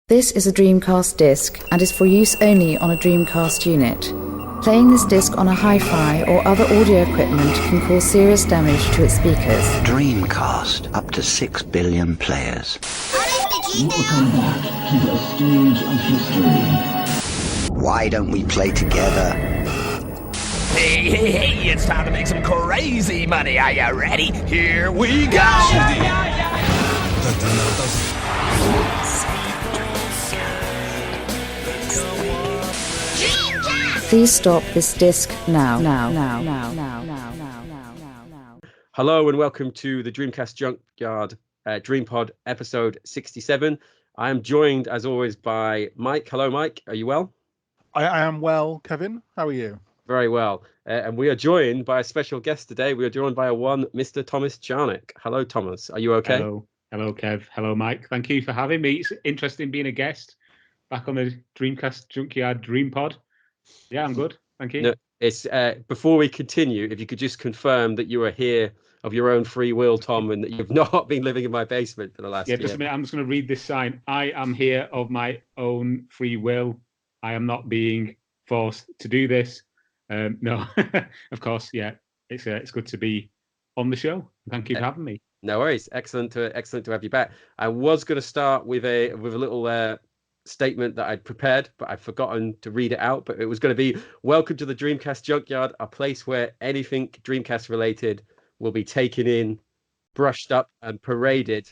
This is a Dreamcast disc and is for use only on a Dreamcast unit. Playing this disc on a hi-fi or other audio equipment can cause serious damage to its speakers. Dreamcast, up to 6 billion players. Welcome back to the stage of history. Why don't we play together? Hey, it's time to make some crazy money. Are you ready? Here we go! Please stop this disc now. Hello and welcome to the Dreamcast Junkyard DreamPod episode 67. I am joined as always by Mike. Hello Mike, are you well? I am well, Kevin. How are you? Very well. And we are joined by a special guest today. We are joined by Mr. Thomas Charnock. Hello Thomas, are you okay? Hello Kev. Hello Mike. Thank you for having me. It's interesting being a guest back on the Dreamcast Junkyard DreamPod. Yeah, I'm good. Thank you. No, it's before we continue, if you could just confirm that you are here of your own free will, Tom, and that you've not been living in my basement for the last year. Just a minute. I'm just going to read this sign. I am here of my own free will. I am not being forced to do this. No, of course. Yeah, it's good to be on the show. Thank you for having me. No worries. Excellent to have you back. I was going to start with a little statement that I'd prepared, but I've forgotten to read it out. But it was going to be, welcome to the Dreamcast Junkyard, a place where anything Dreamcast related will be taken in, brushed up and paraded.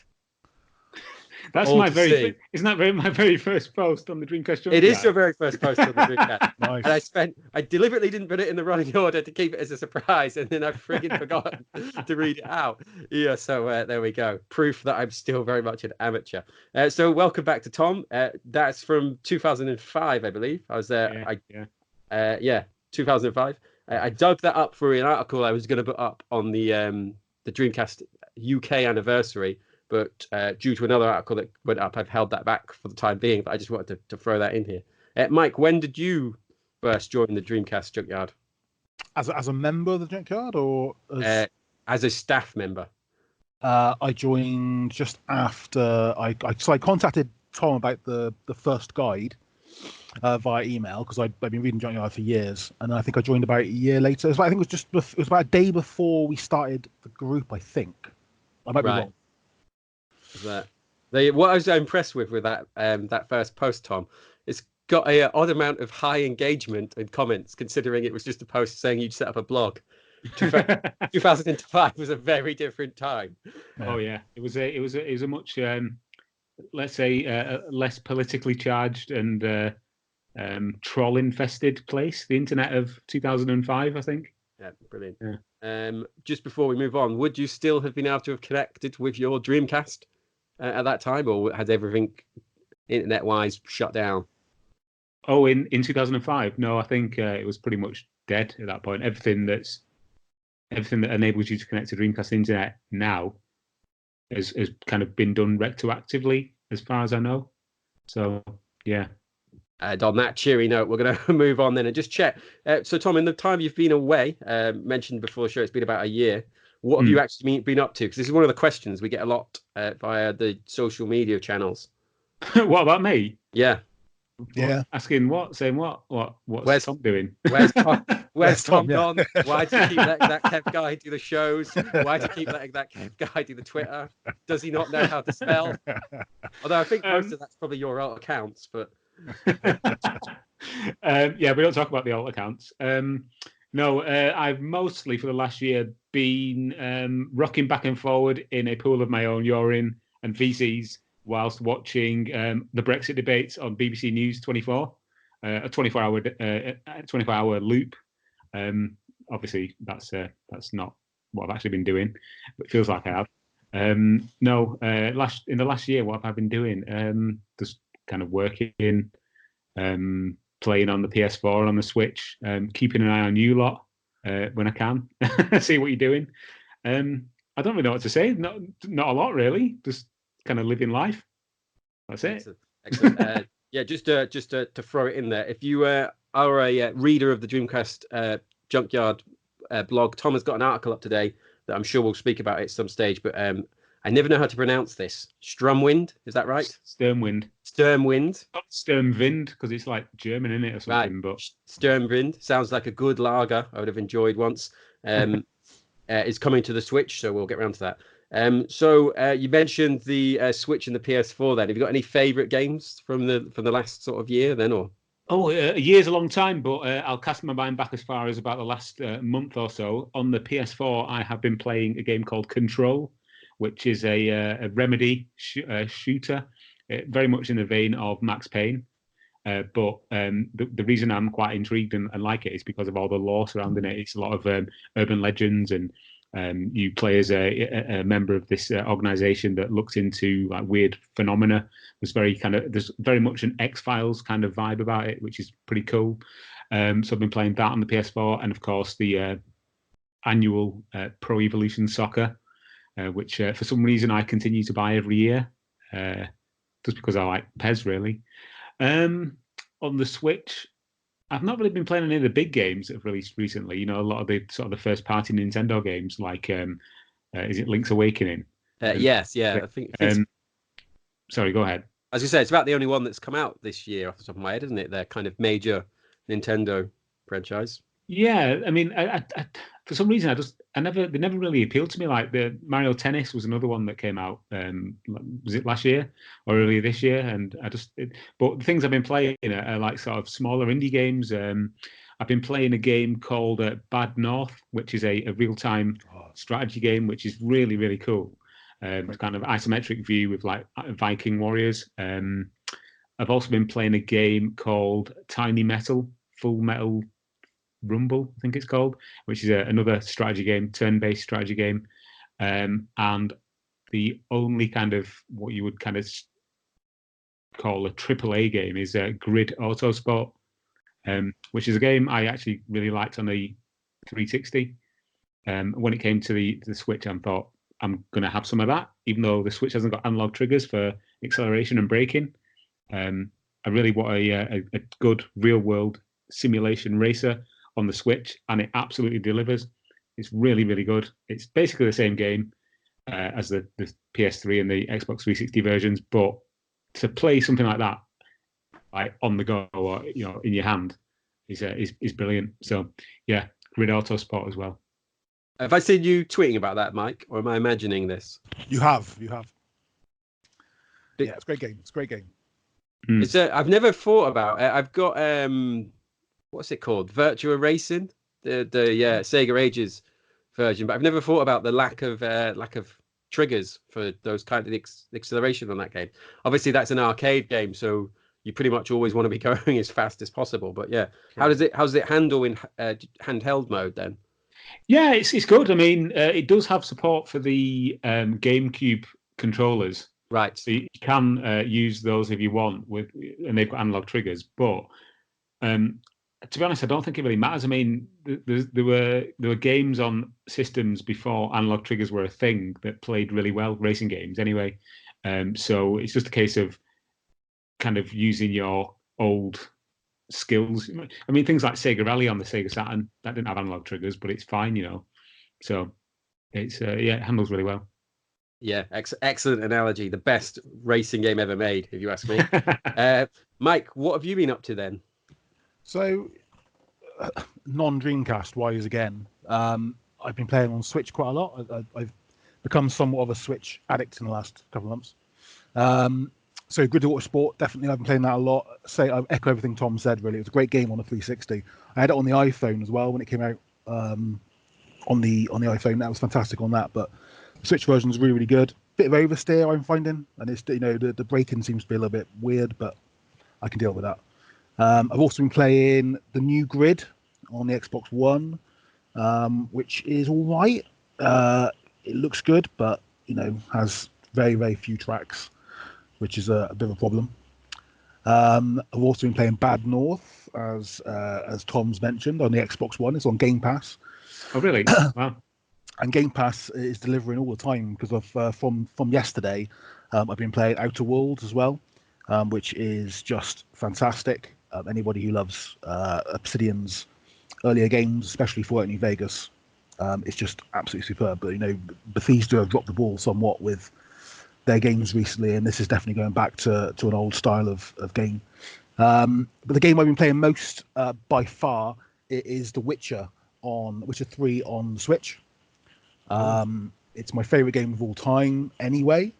That's my my very first post on the Dreamcast Junkyard? It is your very first post on the Dreamcast. Nice. And I deliberately didn't put it in the running order to keep it as a surprise, and then I friggin' forgot to read it out. Yeah, so there we go. Proof that I'm still very much an amateur. So welcome back to Tom. That's from 2005, I believe. I was there. 2005. I dug that up for an article I was going to put up on the Dreamcast UK Anniversary. But due to another article that went up, I've held that back for the time being. But I just wanted to throw that in here. Mike, when did you first join the Dreamcast Junkyard? As a member of the Junkyard, or as a staff member? I joined just after I contacted Tom about the first guide via email, because I'd been reading Junkyard for years, and I think I joined about a year later. I think it was about a day before we started the group. I think I might be wrong. What I was impressed with that first post, Tom, it's got a odd amount of high engagement and comments, considering it was just a post saying you'd set up a blog. 2005 was a very different time. Oh yeah, it was a much let's say less politically charged and troll infested place. The internet of 2005, I think. Yeah, brilliant. Yeah. Just before we move on, would you still have been able to have connected with your Dreamcast at that time, or had everything internet-wise shut down? Oh, in 2005? No, I think it was pretty much dead at that point. Everything that enables you to connect to Dreamcast internet now has kind of been done retroactively, as far as I know. So, yeah. And on that cheery note, we're going to move on then and just check. So, Tom, in the time you've been away, mentioned before the show, it's been about a year. What have you actually been up to? Because this is one of the questions we get a lot via the social media channels. What about me? Yeah. Yeah. Asking what? Saying what? What's Tom doing? Where's Tom gone? Why do you keep letting that Kev guy do the shows? Why do you keep letting that Kev guy do the Twitter? Does he not know how to spell? Although I think most of that's probably your alt accounts, but... Yeah, we don't talk about the alt accounts. No, I've mostly for the last year been rocking back and forward in a pool of my own urine and feces whilst watching the Brexit debates on BBC News 24, a 24-hour loop. Obviously, that's not what I've actually been doing, but it feels like I have. In the last year, what have I been doing? Just kind of working, playing on the PS4 and on the Switch, keeping an eye on you lot when I can, see what you're doing. I don't really know what to say. Not a lot, really. Just kind of living life. That's it. Excellent. Yeah, just to throw it in there. If you are a reader of the Dreamcast Junkyard blog, Tom has got an article up today that I'm sure we'll speak about at some stage. But I never know how to pronounce this. Strumwind, is that right? Sturmwind. Sturmwind. Not Sturmwind, because it's like German in it or something. Right. But Sturmwind sounds like a good lager I would have enjoyed once. It's coming to the Switch, so we'll get around to that. So you mentioned the Switch and the PS4. Then, have you got any favourite games from the last sort of year? Then, or a year's a long time, but I'll cast my mind back as far as about the last month or so. On the PS4, I have been playing a game called Control, which is a Remedy shooter, very much in the vein of Max Payne. But the reason I'm quite intrigued and like it is because of all the lore surrounding it. It's a lot of urban legends, and you play as a member of this organization that looks into like weird phenomena. There's very much an X-Files kind of vibe about it, which is pretty cool. So I've been playing that on the PS4, and of course the annual Pro Evolution Soccer, which for some reason I continue to buy every year, just because I like PES really. On the Switch, I've not really been playing any of the big games that have released recently. A lot of the sort of the first party Nintendo games, like is it Link's Awakening? Yes, yeah. I think sorry, go ahead. As you say, it's about the only one that's come out this year off the top of my head, isn't it? Their kind of major Nintendo franchise. Yeah, I mean, I for some reason they never really appealed to me. Like the Mario Tennis was another one that came out. Was it last year or earlier this year? And but the things I've been playing are like sort of smaller indie games. I've been playing a game called Bad North, which is a real-time strategy game, which is really, really cool. It's kind of isometric view with like Viking warriors. I've also been playing a game called Tiny Metal, Full Metal Rumble, I think it's called, which is another strategy game, turn-based strategy game. And the only kind of what you would kind of call a AAA game is Grid Autosport, which is a game I actually really liked on the 360. When it came to the Switch, I thought I'm going to have some of that, even though the Switch hasn't got analog triggers for acceleration and braking. I really want a good real-world simulation racer on the Switch, and it absolutely delivers. It's really, really good. It's basically the same game as the PS3 and the Xbox 360 versions, but to play something like that, like on the go or in your hand, is brilliant. So yeah, Grid Autosport as well. Have I seen you tweeting about that, Mike, or am I imagining this? You have. Yeah, it's a great game. It's a great game. It's I've never thought about it. I've got what's it called? Virtua Racing, the Sega Ages version, but I've never thought about the lack of triggers for those kind of acceleration on that game. Obviously, that's an arcade game, so you pretty much always want to be going as fast as possible. But yeah, how does it handle in handheld mode then? Yeah, it's good. I mean, it does have support for the GameCube controllers. Right. So you can use those if you want, and they've got analog triggers. But to be honest, I don't think it really matters. I mean, there were games on systems before analog triggers were a thing that played really well, racing games anyway. So it's just a case of kind of using your old skills. I mean, things like Sega Rally on the Sega Saturn, that didn't have analog triggers, but it's fine, So it's it handles really well. Yeah, excellent analogy. The best racing game ever made, if you ask me. Mike, what have you been up to then? So, non-Dreamcast wise again, I've been playing on Switch quite a lot. I've become somewhat of a Switch addict in the last couple of months. So Grid Autosport, definitely, I've been playing that a lot. I echo everything Tom said, really. It was a great game on the 360. I had it on the iPhone as well when it came out on the iPhone. That was fantastic on that, but the Switch version is really, really good. Bit of oversteer, I'm finding, and it's the braking seems to be a little bit weird, but I can deal with that. I've also been playing the new Grid on the Xbox One, which is all right. It looks good, but has very, very few tracks, which is a bit of a problem. I've also been playing Bad North, as Tom's mentioned, on the Xbox One. It's on Game Pass. Oh, really? Wow. And Game Pass is delivering all the time because of from yesterday. I've been playing Outer Worlds as well, which is just fantastic. Anybody who loves Obsidian's earlier games, especially Fallout New Vegas, it's just absolutely superb. But Bethesda have dropped the ball somewhat with their games recently, and this is definitely going back to an old style of game. But the game I've been playing most by far is The Witcher Witcher 3 on the Switch. It's my favorite game of all time anyway.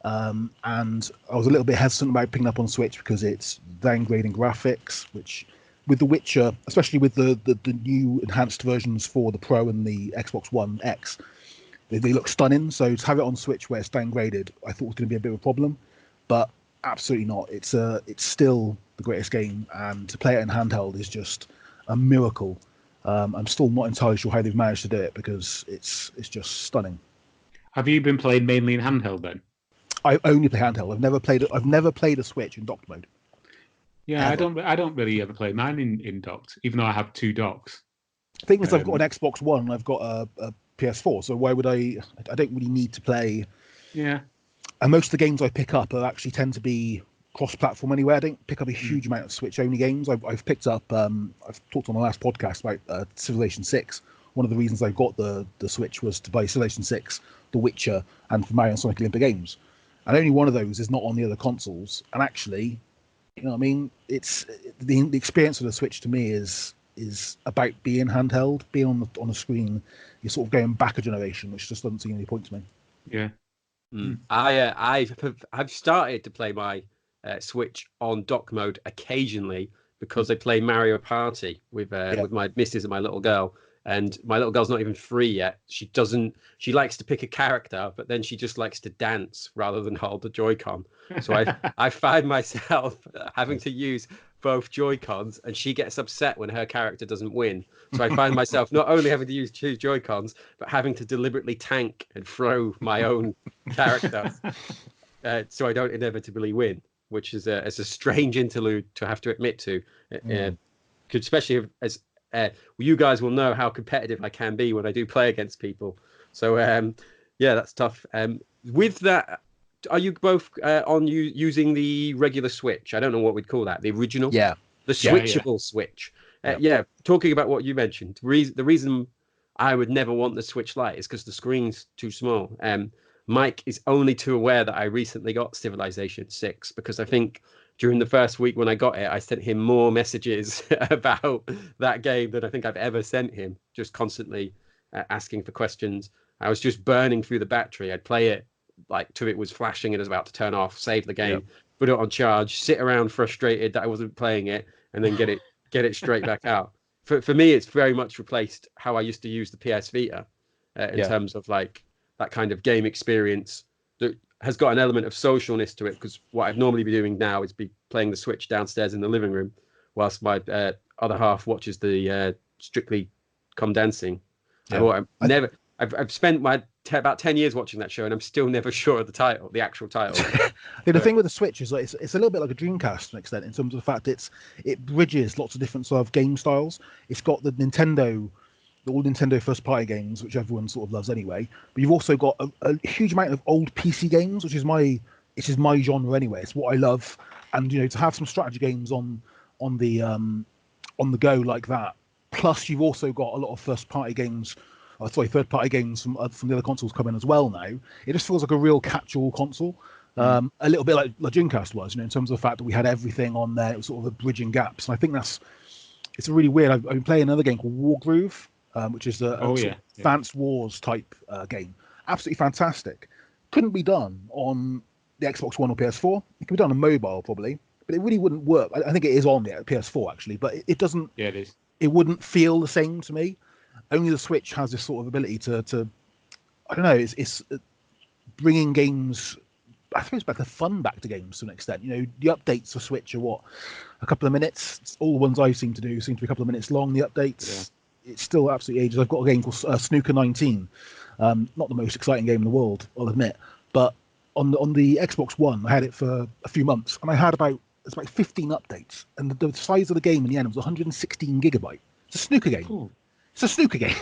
And I was a little bit hesitant about picking up on Switch because it's downgrading graphics, which with The Witcher, especially with the new enhanced versions for the Pro and the Xbox One X, they look stunning. So to have it on Switch where it's downgraded, I thought was going to be a bit of a problem, but absolutely not. It's still the greatest game, and to play it in handheld is just a miracle. I'm still not entirely sure how they've managed to do it because it's just stunning. Have you been playing mainly in handheld then? I only play handheld. I've never played a Switch in docked mode. Yeah, ever. I don't really ever play mine in docked, even though I have 2 docks. The thing is, I've got an Xbox One and I've got a PS4, so why would I don't really need to play. Yeah. And most of the games I pick up actually tend to be cross-platform anyway. I don't pick up a huge amount of Switch-only games. I've picked up, I've talked on the last podcast about Civilization 6. One of the reasons I got the Switch was to buy Civilization 6, The Witcher, and for Mario and Sonic Olympic Games. And only one of those is not on the other consoles. And actually, you know what I mean? It's the experience of the Switch to me is about being handheld, being on the screen. You're sort of going back a generation, which just doesn't seem any point to me. Yeah. I've started to play my Switch on dock mode occasionally because I play Mario Party with my missus and my little girl. And my little girl's not even 3 yet. She likes to pick a character, but then she just likes to dance rather than hold the Joy-Con. So I find myself having to use both Joy-Cons, and she gets upset when her character doesn't win. So I find myself not only having to use 2 Joy-Cons, but having to deliberately tank and throw my own character so I don't inevitably win, which is a strange interlude to have to admit to, especially as you guys will know how competitive I can be when I do play against people. So that's tough. With that, are you both using the regular Switch? I don't know what we'd call that. The original? Yeah. The switchable Switch. Talking about what you mentioned, the reason I would never want the Switch Lite is because the screen's too small. Mike is only too aware that I recently got Civilization 6 because I think during the first week when I got it, I sent him more messages about that game than I think I've ever sent him, just constantly asking for questions. I was just burning through the battery. I'd play it till it was flashing and it was about to turn off, save the game, put it on charge, sit around frustrated that I wasn't playing it, and then get it straight back out. For me, it's very much replaced how I used to use the PS Vita in terms of that kind of game experience that has got an element of socialness to it, because what I'd normally be doing now is be playing the Switch downstairs in the living room whilst my other half watches the Strictly Come Dancing. I've spent about 10 years watching that show and I'm still never sure of the actual title. The thing with the Switch is it's a little bit like a Dreamcast to an extent, in terms of the fact it bridges lots of different sort of game styles. It's got all Nintendo first-party games, which everyone sort of loves anyway. But you've also got a huge amount of old PC games, which is my genre anyway. It's what I love, and to have some strategy games on the go like that. Plus, you've also got a lot of third-party games from the other consoles coming as well now. It just feels like a real catch-all console. A little bit like Dreamcast was, in terms of the fact that we had everything on there. It was sort of a bridging gaps, and I think it's a really weird. I've been playing another game called Wargroove, which is a Advanced Wars type game. Absolutely fantastic. Couldn't be done on the Xbox One or PS4. It could be done on mobile probably, but it really wouldn't work. I think it is on the PS4 actually, but it doesn't. Yeah, it is. It wouldn't feel the same to me. Only the Switch has this sort of ability to I don't know. It's bringing games. I suppose the fun back to games to an extent. The updates for Switch are a couple of minutes. All the ones I seem to be a couple of minutes long. The updates. Yeah. It's still absolutely ages. I've got a game called Snooker 19. Not the most exciting game in the world, I'll admit. But on the Xbox One, I had it for a few months, and I had about 15 updates. And the size of the game in the end was 116 gigabyte. It's a snooker game. Cool. It's a snooker game.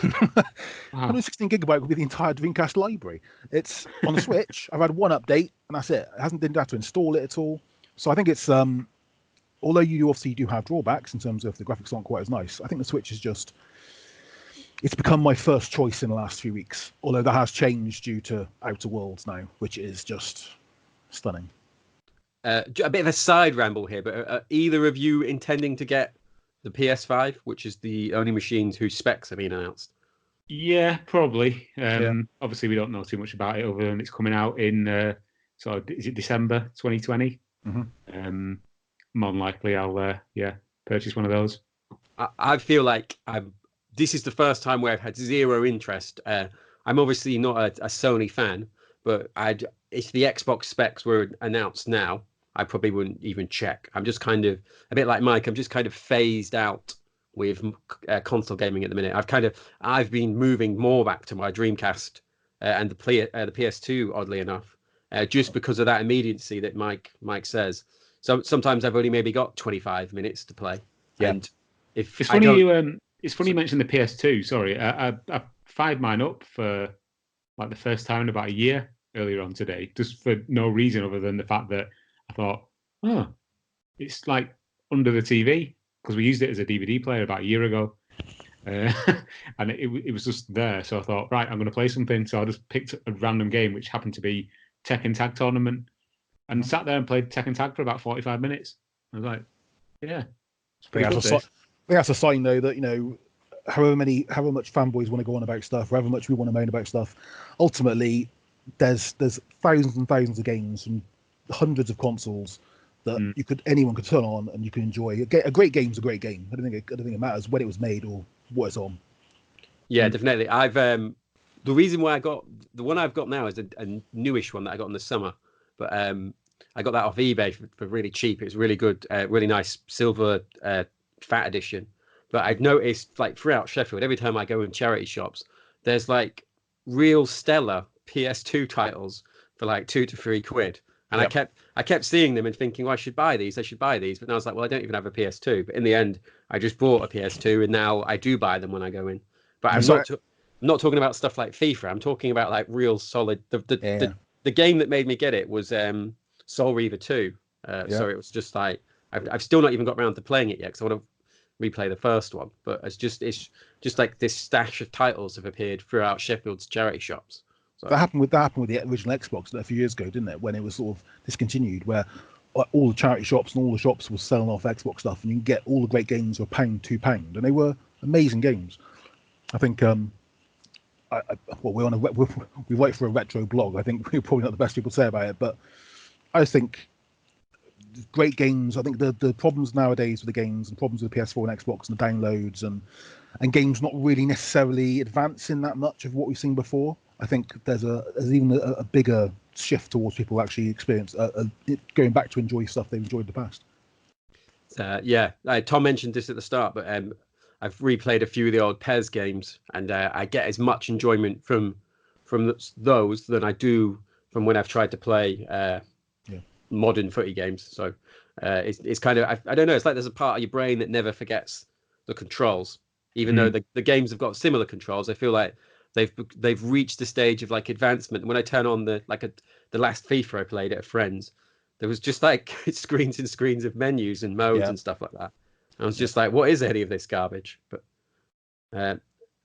116 gigabyte would be the entire Dreamcast library. It's on the Switch. I've had one update, and that's it. It hasn't been had to install it at all. So I think it's although you obviously do have drawbacks in terms of the graphics aren't quite as nice. I think the Switch is just. It's become my first choice in the last few weeks, although that has changed due to Outer Worlds now, which is just Stunning. A bit of a side ramble here, but are either of you intending to get the PS5, which is the only machines whose specs have been announced? Yeah, probably. Obviously, we don't know too much about it other than it's coming out in is it December 2020? Mm-hmm. More than likely, I'll purchase one of those. I feel like this is the first time where I've had zero interest. I'm obviously not a Sony fan, but if the Xbox specs were announced now, I probably wouldn't even check. I'm just kind of a bit like Mike. I'm just kind of phased out with console gaming at the minute. I've been moving more back to my Dreamcast and the PS2, oddly enough, just because of that immediacy that Mike says. So sometimes I've only maybe got 25 minutes to play. Yeah. And if it's funny you mentioned the PS2. Sorry, I fired mine up for like the first time in about a year earlier on today, just for no reason other than the fact that I thought, oh, it's like under the TV, because we used it as a DVD player about a year ago, and it was just there. So I thought, right, I'm going to play something. So I just picked a random game, which happened to be Tekken Tag Tournament, and sat there and played Tekken Tag for about 45 minutes. I was like, yeah, it's pretty good. I think that's a sign, though, that, you know, however much fanboys want to go on about stuff, however much we want to moan about stuff, ultimately, there's thousands and thousands of games and hundreds of consoles that anyone could turn on and you can enjoy. A great game's a great game. I don't think it matters when it was made or what it's on. Yeah, definitely. I've the reason why I got the one I've got now is a newish one that I got in the summer, but I got that off eBay for really cheap. It was really good, really nice silver fat edition. But I've noticed, like, throughout Sheffield, every time I go in charity shops, there's like real stellar PS2 titles for like £2 to £3. And I kept seeing them and thinking, well, I should buy these. But then I was like, well, I don't even have a PS2. But in the end, I just bought a PS2, and now I do buy them when I go in. But I'm not talking about stuff like FIFA. I'm talking about like real solid. The game that made me get it was Soul Reaver 2. So it was just like I've still not even got around to playing it yet because I want to replay the first one. But it's just like this stash of titles have appeared throughout Sheffield's charity shops. So. That happened with the original Xbox a few years ago, didn't it? When it was sort of discontinued, where all the charity shops and all the shops were selling off Xbox stuff, and you can get all the great games for £1, £2, and they were amazing games. I think we write for a retro blog. I think we're probably not the best people to say about it, but I think great games. I think the problems nowadays with the games and problems with the PS4 and Xbox and the downloads and games not really necessarily advancing that much of what we've seen before. I think there's even a bigger shift towards people who actually experience going back to enjoy stuff they've enjoyed in the past. Tom mentioned this at the start, but I've replayed a few of the old PES games, and I get as much enjoyment from those than I do from when I've tried to play modern footy games. So it's kind of I don't know. It's like there's a part of your brain that never forgets the controls, even though the games have got similar controls. I feel like they've reached the stage of like advancement. When I turn on the last FIFA I played at a friend's, there was just like screens and screens of menus and modes and stuff like that. I was just like, what is any of this garbage? But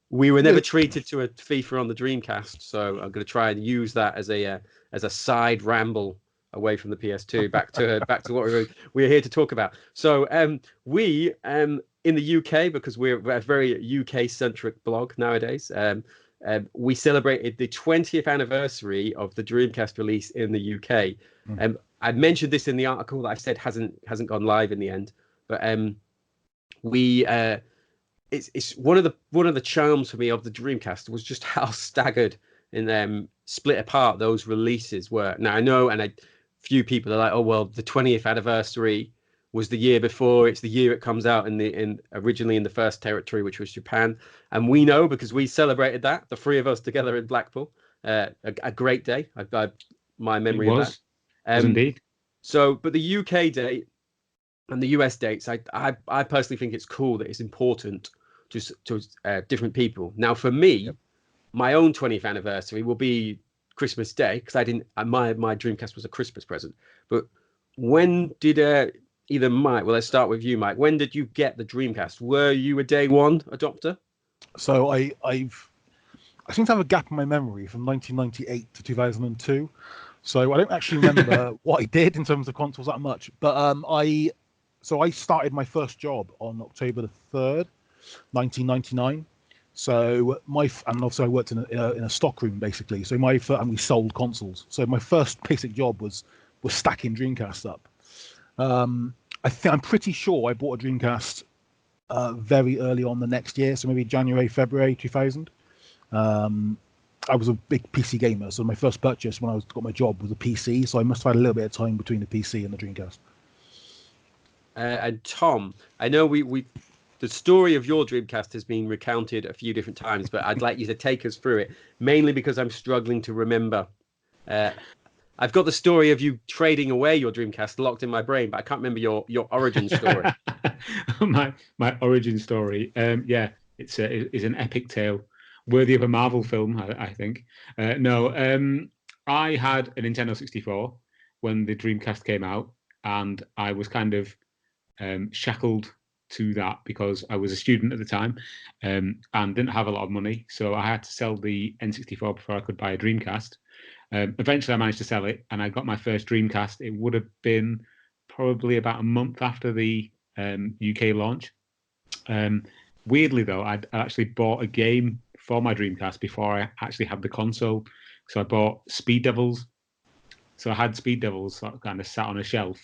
we were never treated to a FIFA on the Dreamcast, so I'm going to try and use that as a side ramble away from the PS2 back to what we're here to talk about. So we in the UK, because we're a very UK centric blog nowadays, we celebrated the 20th anniversary of the Dreamcast release in the UK. I mentioned this in the article that I said hasn't gone live in the end, but it's one of the charms for me of the Dreamcast was just how staggered and split apart those releases were. Now I know, and few people are like, oh well, the 20th anniversary was the year before. It's the year it comes out originally in the first territory, which was Japan, and we know because we celebrated that, the three of us together in Blackpool. A great day. My memory of that. Was indeed. So, but the UK date and the US dates, I personally think it's cool that it's important to different people. Now, for me, my own 20th anniversary will be Christmas Day because my Dreamcast was a Christmas present. But when did either Mike? Well, let's start with you, Mike. When did you get the Dreamcast? Were you a day one adopter? So I seem to have a gap in my memory from 1998 to 2002. So I don't actually remember what I did in terms of consoles that much. But I started my first job on October the 3rd, 1999. So and also I worked in a stockroom basically. So and we sold consoles. So my first basic job was stacking Dreamcasts up. I'm pretty sure I bought a Dreamcast very early on the next year, so maybe January, February 2000. I was a big PC gamer, so my first purchase when I got my job was a PC, so I must have had a little bit of time between the PC and the Dreamcast. And Tom, I know the story of your Dreamcast has been recounted a few different times, but I'd like you to take us through it, mainly because I'm struggling to remember. I've got the story of you trading away your Dreamcast locked in my brain, but I can't remember your origin story. my origin story. It's an epic tale, worthy of a Marvel film, I think. I had a Nintendo 64 when the Dreamcast came out, and I was kind of shackled to that because I was a student at the time and didn't have a lot of money. So I had to sell the N64 before I could buy a Dreamcast. Eventually, I managed to sell it, and I got my first Dreamcast. It would have been probably about a month after the UK launch. Weirdly, though, I'd actually bought a game for my Dreamcast before I actually had the console. So I bought Speed Devils. So I had Speed Devils sort of kind of sat on a shelf,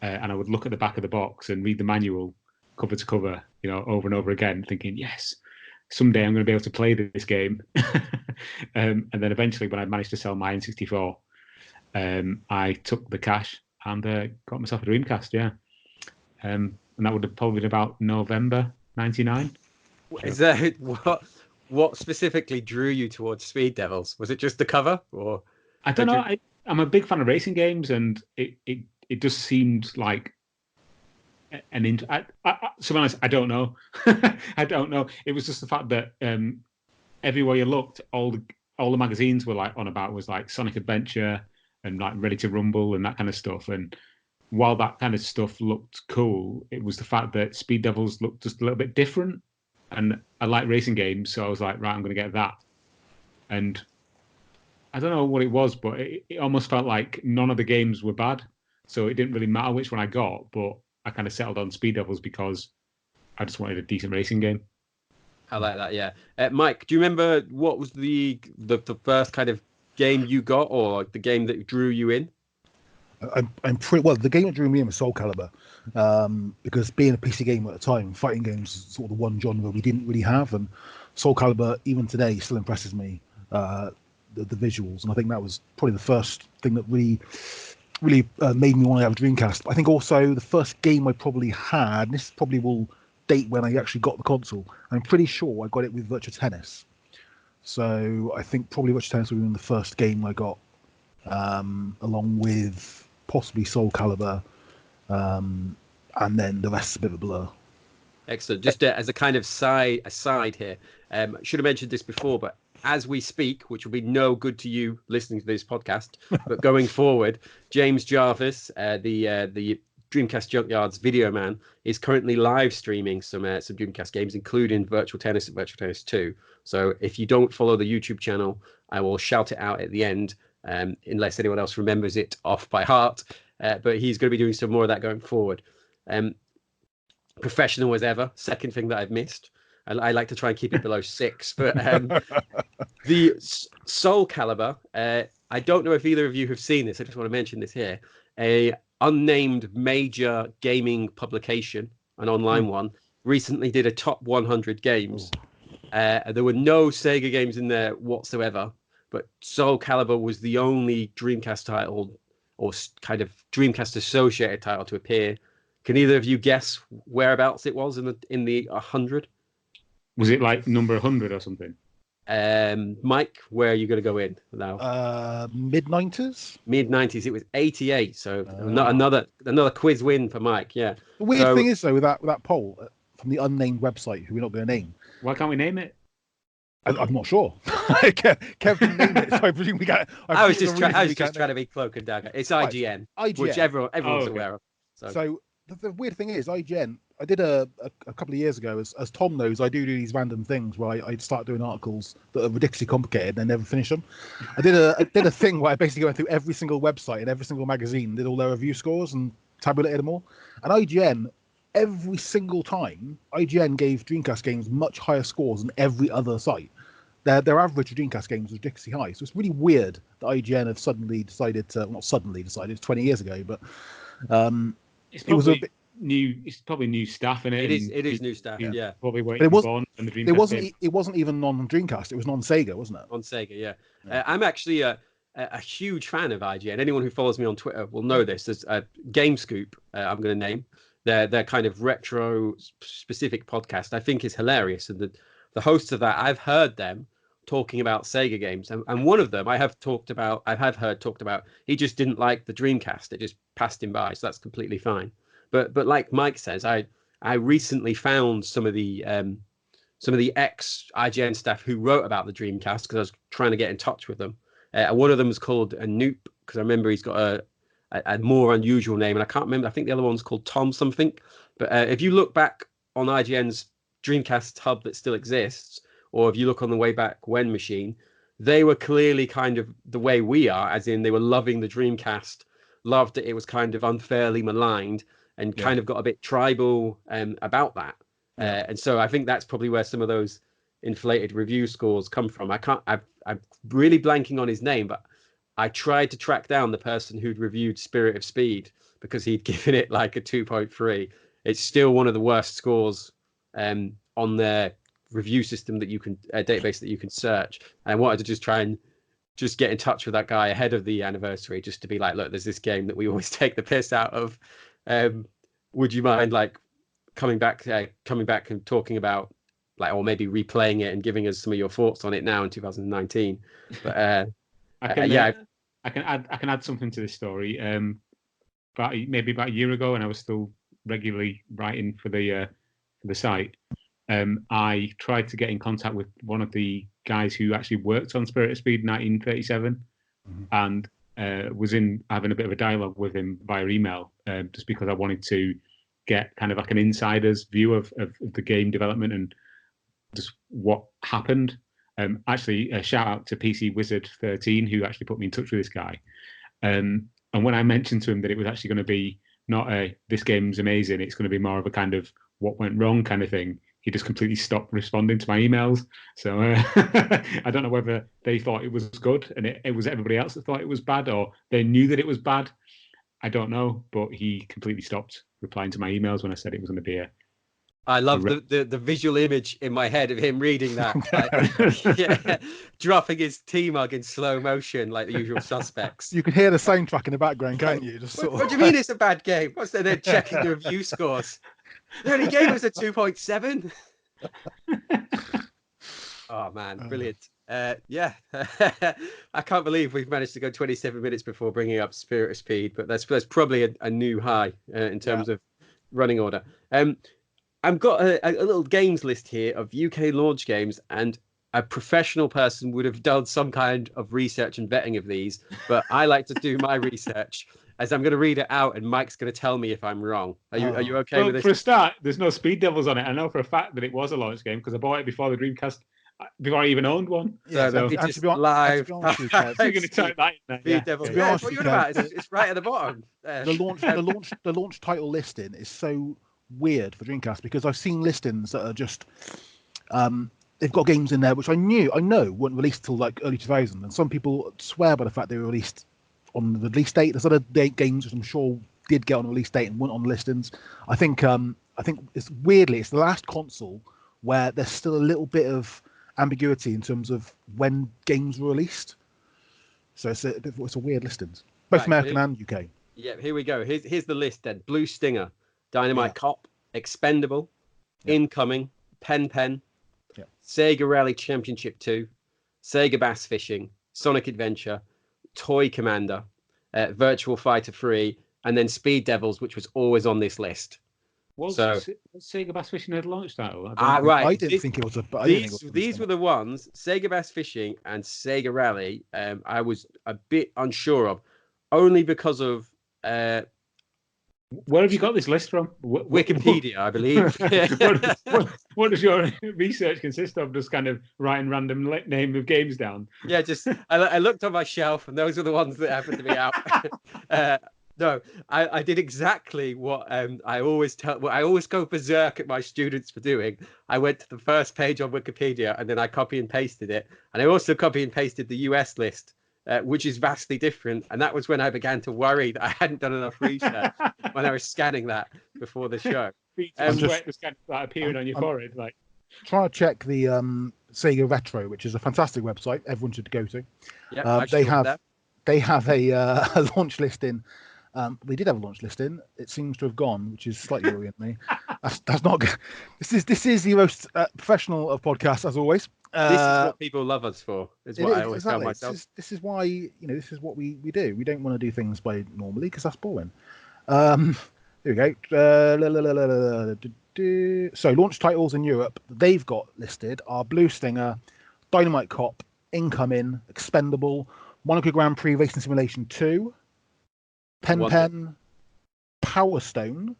and I would look at the back of the box and read the manual cover to cover, over and over again, thinking, yes, someday I'm going to be able to play this game. And then eventually, when I managed to sell my N64, I took the cash and got myself a Dreamcast, yeah. And that would have probably been about November 99. Is that what specifically drew you towards Speed Devils? Was it just the cover, or I don't know. I'm a big fan of racing games, and it just seemed like an to be honest, I don't know. I don't know. It was just the fact that everywhere you looked, all the magazines were like on about was like Sonic Adventure and like Ready to Rumble and that kind of stuff. And while that kind of stuff looked cool, it was the fact that Speed Devils looked just a little bit different. And I like racing games, so I was like, right, I'm going to get that. And I don't know what it was, but it almost felt like none of the games were bad. So it didn't really matter which one I got, but I kind of settled on Speed Devils because I just wanted a decent racing game. I like that, yeah. Mike, do you remember what was the first kind of game you got, or like the game that drew you in? I'm pretty well. The game that drew me in was Soul Calibur, because being a PC gamer at the time, fighting games was sort of the one genre we didn't really have, and Soul Calibur even today still impresses me. The visuals, and I think that was probably the first thing that really made me want to have a Dreamcast. But I think also the first game I probably had, and this probably will date when I actually got the console. I'm pretty sure I got it with Virtua Tennis. So I think probably Virtua Tennis would have been the first game I got, along with possibly Soul Calibur, and then the rest is a bit of a blur. Excellent. Just as a kind of aside here, I should have mentioned this before, but as we speak, which will be no good to you listening to this podcast, but going forward, James Jarvis, the Dreamcast Junkyard's video man, is currently live streaming some Dreamcast games, including Virtual Tennis and Virtual Tennis 2. So if you don't follow the YouTube channel, I will shout it out at the end, unless anyone else remembers it off by heart. But he's going to be doing some more of that going forward. Professional as ever. Second thing that I've missed. I like to try and keep it below 6. But the Soul Calibur, I don't know if either of you have seen this. I just want to mention this here. A unnamed major gaming publication, an online one, recently did a top 100 games. There were no Sega games in there whatsoever, but Soul Calibur was the only Dreamcast title, or kind of Dreamcast associated title, to appear. Can either of you guess whereabouts it was in the 100? Was it like number 100 or something? Mike, where are you going to go in now? Mid-90s? Mid-90s. It was 88. So another quiz win for Mike. Yeah. The weird thing is, though, with that poll from the unnamed website, who we're not going to name. Why can't we name it? I'm not sure. Kev didn't name it, so I presume we got. I was just trying to be cloak and dagger. It's IGN, which everyone's aware of. So the weird thing is, IGN. I did a couple of years ago, as Tom knows, I do these random things where I start doing articles that are ridiculously complicated and I never finish them. I did a thing where I basically went through every single website and every single magazine, did all their review scores and tabulated them all. And IGN, every single time, IGN gave Dreamcast games much higher scores than every other site. Their average for Dreamcast games was ridiculously high. So it's really weird that IGN have suddenly decided to, well, not suddenly decided, it's 20 years ago, but It's it was a probably bit. new. It's probably new staff in it. It is new stuff. Yeah. Probably But waiting it was- for and the It Dreamcast wasn't even non Dreamcast. It was non Sega, wasn't it? On Sega, yeah. I'm actually a huge fan of IGN. Anyone who follows me on Twitter will know this. There's a Game Scoop, I'm going to name. Their kind of retro specific podcast, I think, is hilarious. And the hosts of that, I've heard them talking about Sega games. And one of them I have heard talked about, he just didn't like the Dreamcast. It just passed him by. So that's completely fine. But like Mike says, I recently found some of the ex IGN staff who wrote about the Dreamcast because I was trying to get in touch with them. One of them was called Anoop because I remember he's got a more unusual name, and I can't remember. I think the other one's called Tom something. But if you look back on IGN's Dreamcast hub that still exists, or if you look on the way back when machine, they were clearly kind of the way we are, as in they were loving the Dreamcast, loved that it was kind of unfairly maligned, and kind of got a bit tribal about that. And so I think that's probably where some of those inflated review scores come from. I'm really blanking on his name, but I tried to track down the person who'd reviewed Spirit of Speed because he'd given it like a 2.3. It's still one of the worst scores on their review system that you can database that you can search. And I wanted to just try and just get in touch with that guy ahead of the anniversary, just to be like, look, there's this game that we always take the piss out of. Would you mind like coming back and talking about, like, or maybe replaying it and giving us some of your thoughts on it now in 2019? But I can add something to this story. About a year ago, and I was still regularly writing for the site. I tried to get in contact with one of the guys who actually worked on Spirit of Speed 1937, and was having a bit of a dialogue with him via email, just because I wanted to get kind of like an insider's view of the game development and just what happened. Actually, a shout out to PC Wizard 13, who actually put me in touch with this guy. And when I mentioned to him that it was actually going to be not this game's amazing, it's going to be more of a kind of what went wrong kind of thing, he just completely stopped responding to my emails. So I don't know whether they thought it was good and it was everybody else that thought it was bad, or they knew that it was bad. I don't know, but he completely stopped replying to my emails when I said it was going to be I love the visual image in my head of him reading that, dropping his tea mug in slow motion like the usual suspects. You can hear the soundtrack in the background, can't you? Just What do you mean it's a bad game? What's that? They're checking the review scores. The only game was a 2.7. Oh man, brilliant. I can't believe we've managed to go 27 minutes before bringing up Spirit of Speed, but that's probably a new high in terms of running order. I've got a little games list here of UK launch games, and a professional person would have done some kind of research and vetting of these, but I like to do my research, as I'm going to read it out and Mike's going to tell me if I'm wrong. Are you okay with this? For a start, there's no Speed Devils on it. I know for a fact that it was a launch game because I bought it before the Dreamcast, before I even owned one. Yeah, so and it's to be honest, live. you're going to type that in there. Speed Devils. To be honest, What are you on about? It's right at the bottom. the launch title listing is so weird for Dreamcast, because I've seen listings that are just they've got games in there which I know weren't released till like early 2000, and some people swear by the fact they were released on the release date. There's other games which I'm sure did get on a release date and weren't on listings. I think it's the last console where there's still a little bit of ambiguity in terms of when games were released. So it's a weird listings, both American and UK. Yeah, here we go. Here's the list then. Blue Stinger, Dynamite Cop, Expendable, Incoming, Pen, Sega Rally Championship 2, Sega Bass Fishing, Sonic Adventure, Toy Commander, Virtual Fighter 3, and then Speed Devils, which was always on this list. Was Sega Bass Fishing a launch title? I didn't think it was These were the ones, Sega Bass Fishing and Sega Rally, I was a bit unsure of, only because of Where have you got this list from? Wikipedia, I believe. What does your research consist of? Just kind of writing random name of games down? Yeah, just I looked on my shelf, and those are the ones that happened to be out. No, I did exactly what I always go berserk at my students for doing. I went to the first page on Wikipedia, and then I copy and pasted it, and I also copy and pasted the US list. Which is vastly different, and that was when I began to worry that I hadn't done enough research when I was scanning that before the show. Sweat was kind of appearing on your forehead, like. Try to check the Sega Retro, which is a fantastic website everyone should go to. Yeah, they have a launch list in. They did have a launch list in. It seems to have gone, which is slightly worrying me. That's not good. This is the most professional of podcasts, as always. This is what people love us for. Is what I always tell myself. This is why this is what we do. We don't want to do things by normally because that's boring. Here we go. So launch titles in Europe they've got listed are Blue Stinger, Dynamite Cop, Incoming, Expendable, Monaco Grand Prix Racing Simulation 2, Pen, Power Stone,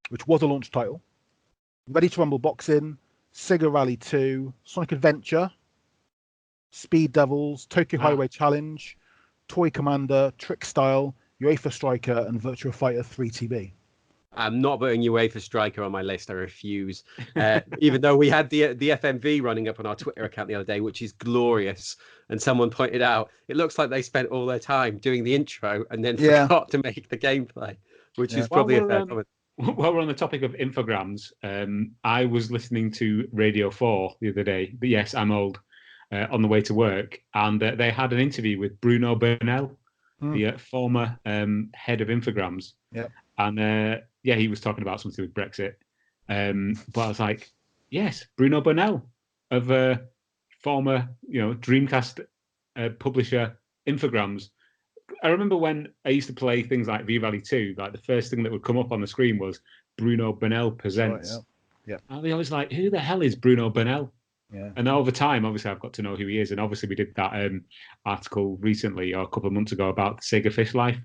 which was a launch title, Ready to Rumble Boxing, Sega Rally 2, Sonic Adventure, Speed Devils, Tokyo Highway Challenge, Toy Commander, Trick Style, UEFA Striker, and Virtua Fighter 3TB. I'm not putting UEFA Striker on my list. I refuse. Even though we had the FMV running up on our Twitter account the other day, which is glorious. And someone pointed out, it looks like they spent all their time doing the intro and then forgot to make the gameplay, which is probably a fair comment. While we're on the topic of infograms, I was listening to Radio 4 the other day. But yes, I'm old. On the way to work, and they had an interview with Bruno Bernal, the former head of Infogrames. Yeah. And he was talking about something with Brexit. But I was like, yes, Bruno Bernal of former, Dreamcast publisher Infogrames. I remember when I used to play things like V-Rally 2, like the first thing that would come up on the screen was Bruno Bernal Presents. Right, yeah. And they always like, who the hell is Bruno Bernal? Yeah. And over time, obviously, I've got to know who he is. And obviously, we did that article recently, or a couple of months ago, about the Sega Fish Life,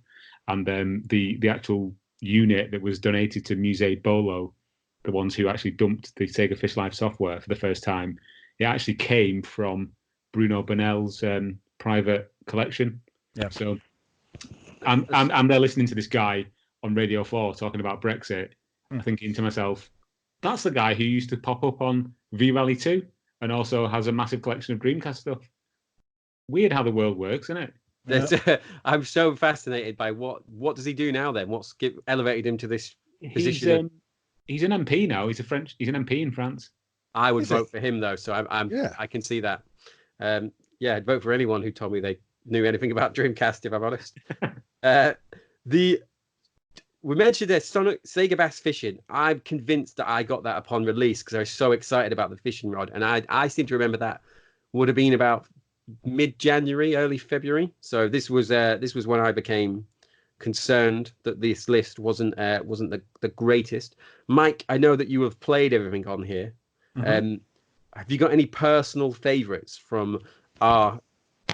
and the actual unit that was donated to Musée Bolo, the ones who actually dumped the Sega Fish Life software for the first time. It actually came from Bruno Bernal's private collection. Yeah. So I'm there listening to this guy on Radio 4 talking about Brexit, thinking to myself, that's the guy who used to pop up on V-Rally 2 and also has a massive collection of Dreamcast stuff. Weird how the world works, isn't it? I'm so fascinated by what does he do now then? What's elevated him to this position? He's an MP now. He's an MP in France. I would vote for him though, so I can see that. I'd vote for anyone who told me they knew anything about Dreamcast, if I'm honest. We mentioned this Sega Bass Fishing. I'm convinced that I got that upon release because I was so excited about the fishing rod, and I seem to remember that would have been about mid-January, early February. So this was when I became concerned that this list wasn't the greatest. Mike, I know that you have played everything on here. Have you got any personal favourites from our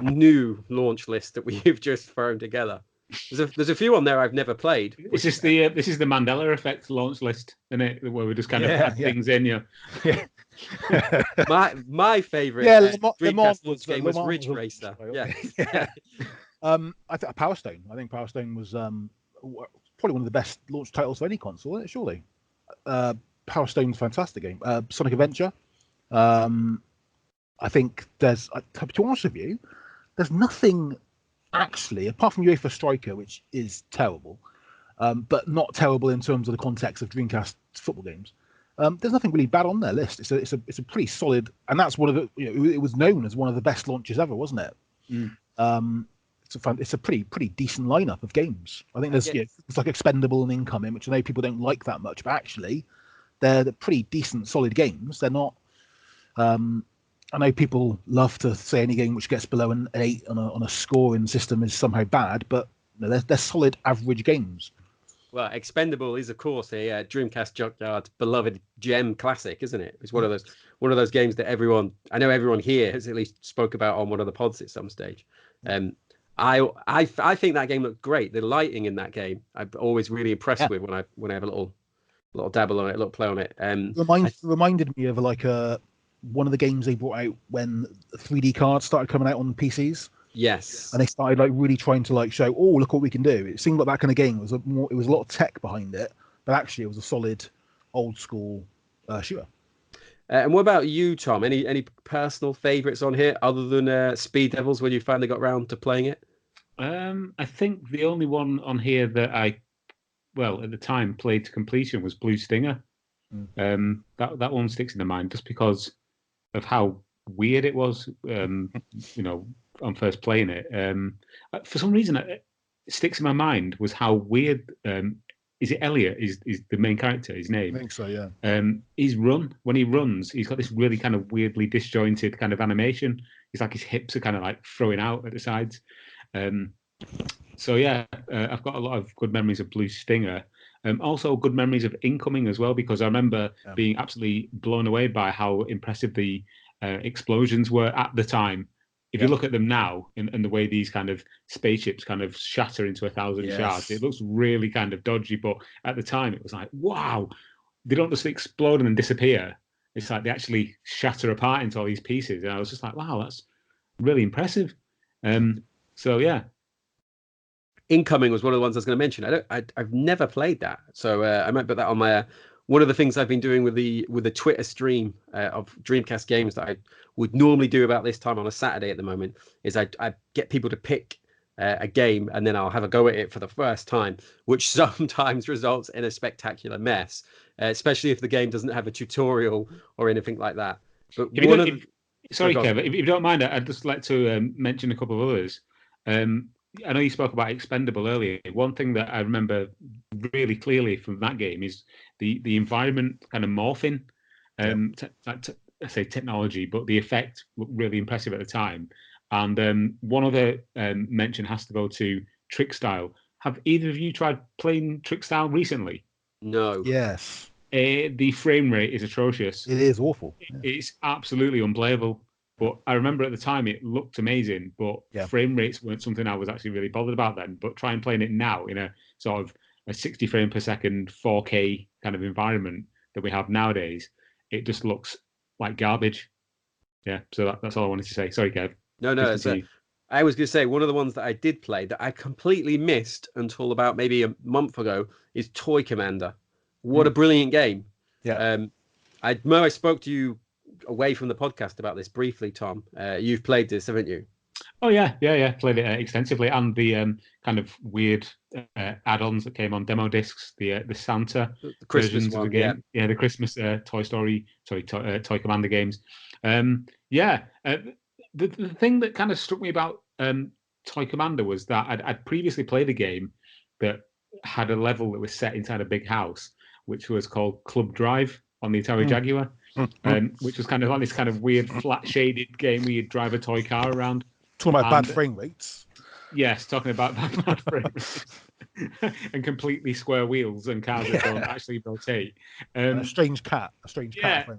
new launch list that we've just thrown together? There's a few on there I've never played. This is the Mandela Effect launch list, isn't it? Where we just kind of add things in, Yeah. my favourite Dreamcast game was Ridge Racer. Yeah. I think Power Stone. I think Power Stone was probably one of the best launch titles for any console, isn't it? Surely. Power Stone's a fantastic game. Sonic Adventure. I think to be honest with you, there's nothing actually, apart from UEFA Striker, which is terrible, but not terrible in terms of the context of Dreamcast football games. There's nothing really bad on their list. It's a pretty solid, and that's one of the. It was known as one of the best launches ever, wasn't it? It's a pretty decent lineup of games. I think there's it's like Expendable and Incoming, which I know people don't like that much, but actually they're pretty decent, solid games. They're not. I know people love to say any game which gets below an 8 on a scoring system is somehow bad, but they're solid average games. Well, Expendable is of course a Dreamcast Junkyard beloved gem classic, isn't it? It's one of those games that everyone here has at least spoke about on one of the pods at some stage. I think that game looked great. The lighting in that game, I'm always really impressed with when I have a little dabble on it, a little play on it. Reminded me of like one of the games they brought out when 3D cards started coming out on PCs. Yes, and they started like really trying to like show, oh, look what we can do. It seemed like that kind of game was it was a lot of tech behind it, but actually it was a solid old school shooter. And what about you, Tom? Any personal favourites on here other than Speed Devils when you finally got round to playing it? I think the only one on here that I, at the time played to completion was Blue Stinger. That one sticks in the mind just because of how weird it was. On first playing it, for some reason it sticks in my mind was how weird. Is it Elliot? Is the main character? His name? I think so. Yeah. When he runs, he's got this really kind of weirdly disjointed kind of animation. It's like his hips are kind of like throwing out at the sides. So yeah, I've got a lot of good memories of Blue Stinger. Also good memories of Incoming as well, because I remember being absolutely blown away by how impressive the explosions were at the time. If you look at them now and the way these kind of spaceships kind of shatter into 1,000 shards, it looks really kind of dodgy. But at the time, it was like, wow, they don't just explode and then disappear. It's like they actually shatter apart into all these pieces. And I was just like, wow, that's really impressive. So yeah. Incoming was one of the ones I was going to mention. I've never played that, so I might put that on my. One of the things I've been doing with the Twitter stream of Dreamcast games that I would normally do about this time on a Saturday at the moment is I get people to pick a game and then I'll have a go at it for the first time, which sometimes results in a spectacular mess, especially if the game doesn't have a tutorial or anything like that. But sorry, Kev, if you don't mind, I'd just like to mention a couple of others. I know you spoke about Expendable earlier. One thing that I remember really clearly from that game is the environment kind of morphing. I say technology, but the effect looked really impressive at the time. And one other mention has to go to Trick Style. Have either of you tried playing Trick Style recently? No. Yes. The frame rate is atrocious. It is awful. It's absolutely unplayable. But I remember at the time it looked amazing, but frame rates weren't something I was actually really bothered about then. But try and playing it now in a sort of a 60 frame per second 4K kind of environment that we have nowadays, it just looks like garbage. Yeah, so that's all I wanted to say. Sorry, Kev. No. I was going to say one of the ones that I did play that I completely missed until about maybe a month ago is Toy Commander. What a brilliant game. Yeah. I spoke to you away from the podcast about this briefly, Tom. You've played this, haven't you? Oh yeah. Played it extensively, and the kind of weird add-ons that came on demo discs, the Santa the Christmas versions one, of the game, the Christmas Toy Commander games. The thing that kind of struck me about Toy Commander was that I'd previously played a game that had a level that was set inside a big house, which was called Club Drive on the Atari Jaguar. Which was kind of like this kind of weird flat shaded game where you drive a toy car around. Talking about bad frame rates. Yes, talking about bad frame rates. And completely square wheels and cars that don't actually rotate. A strange cat frame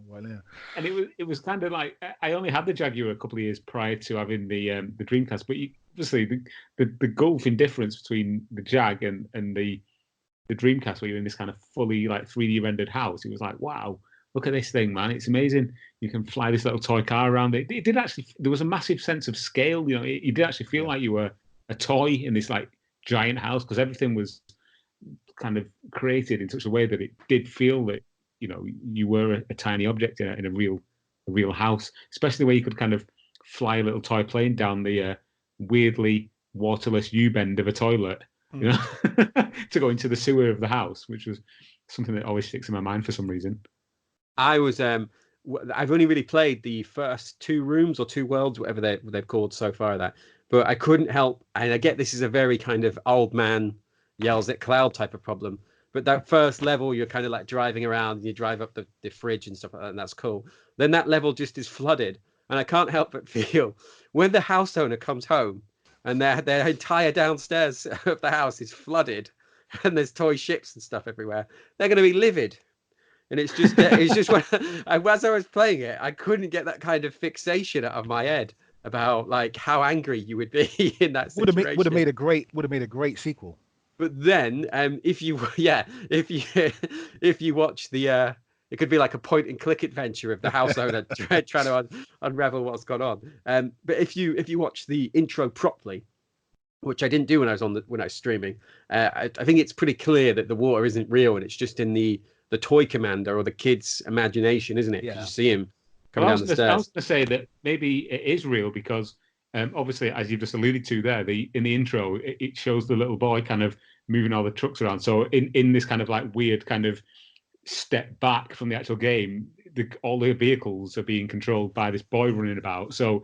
rate, yeah. And it was kind of like, I only had the Jaguar a couple of years prior to having the Dreamcast, but obviously the gulf in difference between the Jag and the Dreamcast, where you're in this kind of fully like 3D rendered house, it was like, wow. Look at this thing, man. It's amazing. You can fly this little toy car around. It did actually, there was a massive sense of scale. You know, you did actually feel like you were a toy in this like giant house, because everything was kind of created in such a way that it did feel that, you know, you were a tiny object in a real house, especially where you could kind of fly a little toy plane down the weirdly waterless U-bend of a toilet, you know, to go into the sewer of the house, which was something that always sticks in my mind for some reason. I've only really played the first 2 rooms or 2 worlds, whatever they've called so far, that, but I couldn't help, and I get this is a very kind of old man yells at cloud type of problem, but that first level you're kind of like driving around and you drive up the fridge and stuff like that, and that's cool. Then that level just is flooded, and I can't help but feel when the house owner comes home and their entire downstairs of the house is flooded and there's toy ships and stuff everywhere, they're going to be livid. And it's just when as I was playing it, I couldn't get that kind of fixation out of my head. about like how angry you would be in that situation. Would have made a great sequel. But then, if you if you watch the, it could be like a point and click adventure of the house owner trying to unravel what's gone on. But if you watch the intro properly, which I didn't do when I was streaming, I think it's pretty clear that the water isn't real and it's just in the toy commander or the kid's imagination, isn't it? Yeah. You see him coming down the stairs. I was going to say that maybe it is real because obviously, as you've just alluded to there, in the intro, it shows the little boy kind of moving all the trucks around. So in this kind of like weird kind of step back from the actual game, all the vehicles are being controlled by this boy running about. So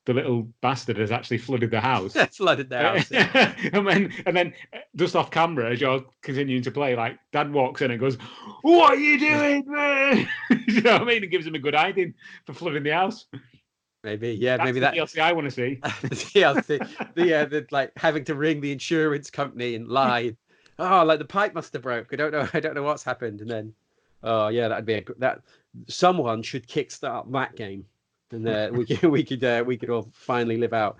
the little bastard has actually flooded the house. Flooded the house. Yeah. and then just off camera, as you're continuing to play, like Dad walks in and goes, "What are you doing, man?" You know what I mean? It gives him a good hiding for flooding the house. Maybe, yeah, That's maybe the that DLC I want to see. the like having to ring the insurance company and lie. Oh, like the pipe must have broke. I don't know what's happened. And then, oh yeah, that'd be that. Someone should kickstart that game, and we could all finally live out.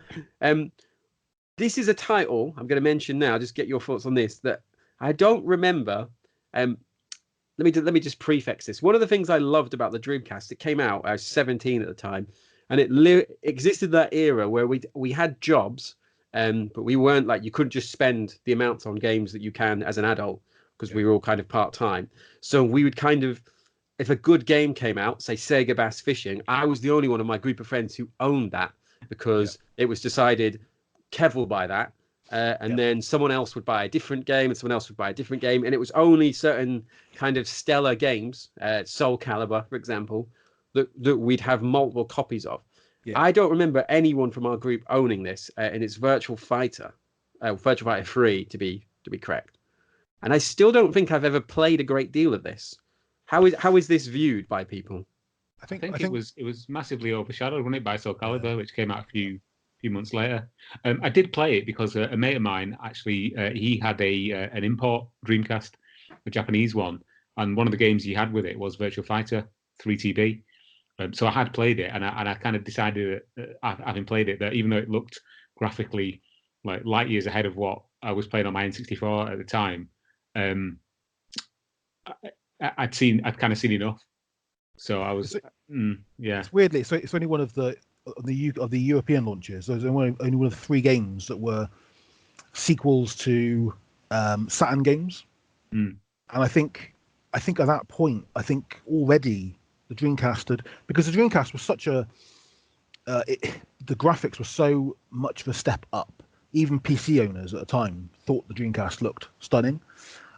This is a title I'm going to mention now. Just get your thoughts on this. That I don't remember. Let me just prefix this. One of the things I loved about the Dreamcast, it came out. I was 17 at the time. And it existed that era where we had jobs, but we weren't like, you couldn't just spend the amounts on games that you can as an adult because we were all kind of part-time. So we would kind of, if a good game came out, say Sega Bass Fishing, I was the only one of my group of friends who owned that because it was decided Kev will buy that. Then someone else would buy a different game and someone else would buy a different game. And it was only certain kind of stellar games, Soul Calibur, for example, that we'd have multiple copies of. Yeah. I don't remember anyone from our group owning this, and it's Virtual Fighter 3 to be correct. And I still don't think I've ever played a great deal of this. How is this viewed by people? I think it was massively overshadowed, wasn't it, by Soul Calibur, which came out a few months later. I did play it because a mate of mine actually he had an import Dreamcast, a Japanese one, and one of the games he had with it was Virtual Fighter 3TB. So I had played it, and I kind of decided, having played it, that even though it looked graphically like light years ahead of what I was playing on my N64 at the time, I'd kind of seen enough. So I was, It's weirdly, so it's only one of the European launches. There's only one of the 3 games that were sequels to Saturn games, and I think at that point, already the Dreamcast had, because the Dreamcast was such the graphics were so much of a step up. Even PC owners at the time thought the Dreamcast looked stunning,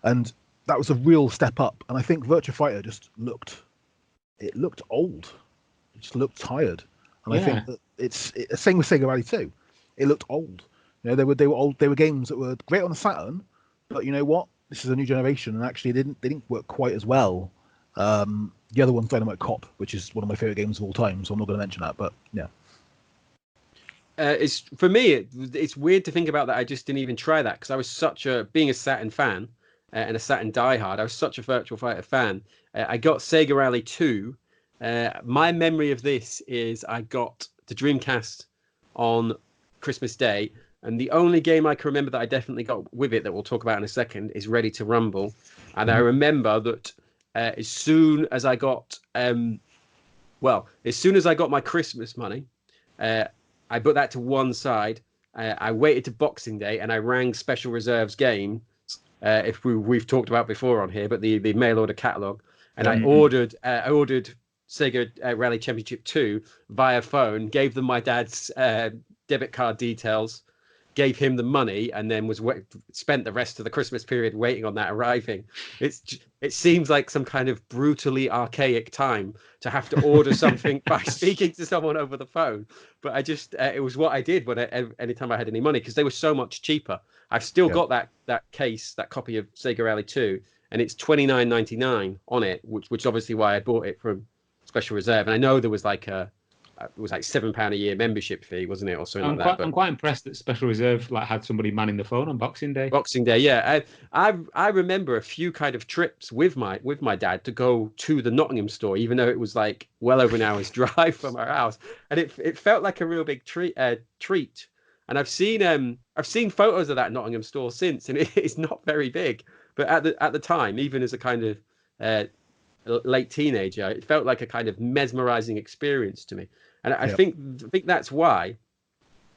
and that was a real step up. And I think Virtua Fighter just looked old. It just looked tired. And I think that it's same with Sega Rally 2. It looked old. You know, they were old. They were games that were great on the Saturn, but you know what? This is a new generation, and actually they didn't work quite as well. The other one's Dynamite Cop, which is one of my favorite games of all time, so I'm not going to mention that. But yeah, it's for me. It's weird to think about that. I just didn't even try that because I was being a Saturn fan and a Saturn diehard. I was such a Virtua Fighter fan. I got Sega Rally 2. My memory of this is I got the Dreamcast on Christmas Day, and the only game I can remember that I definitely got with it that we'll talk about in a second is Ready to Rumble. And I remember that as soon as I got my Christmas money, I put that to one side. I waited to Boxing Day and I rang Special Reserves Game, if we've talked about before on here, but the mail order catalog, and I ordered Sega Rally Championship 2 via phone, gave them my dad's debit card details, gave him the money, and then spent the rest of the Christmas period waiting on that arriving. It seems like some kind of brutally archaic time to have to order something by speaking to someone over the phone. But I just it was what I did anytime I had any money, because they were so much cheaper. I've still got that copy of Sega Rally 2, and it's $29.99 on it, which obviously why I bought it from Special Reserve. And I know there was like a it was like £7 a year membership fee, wasn't it, or something like that? But I'm quite impressed that Special Reserve had somebody manning the phone on Boxing Day. Boxing Day, yeah. I remember a few kind of trips with my dad to go to the Nottingham store, even though it was like well over an hour's drive from our house, and it felt like a real big treat. And I've seen photos of that Nottingham store since, and it's not very big. But at the time, even as a kind of late teenager, it felt like a kind of mesmerizing experience to me. And I think that's why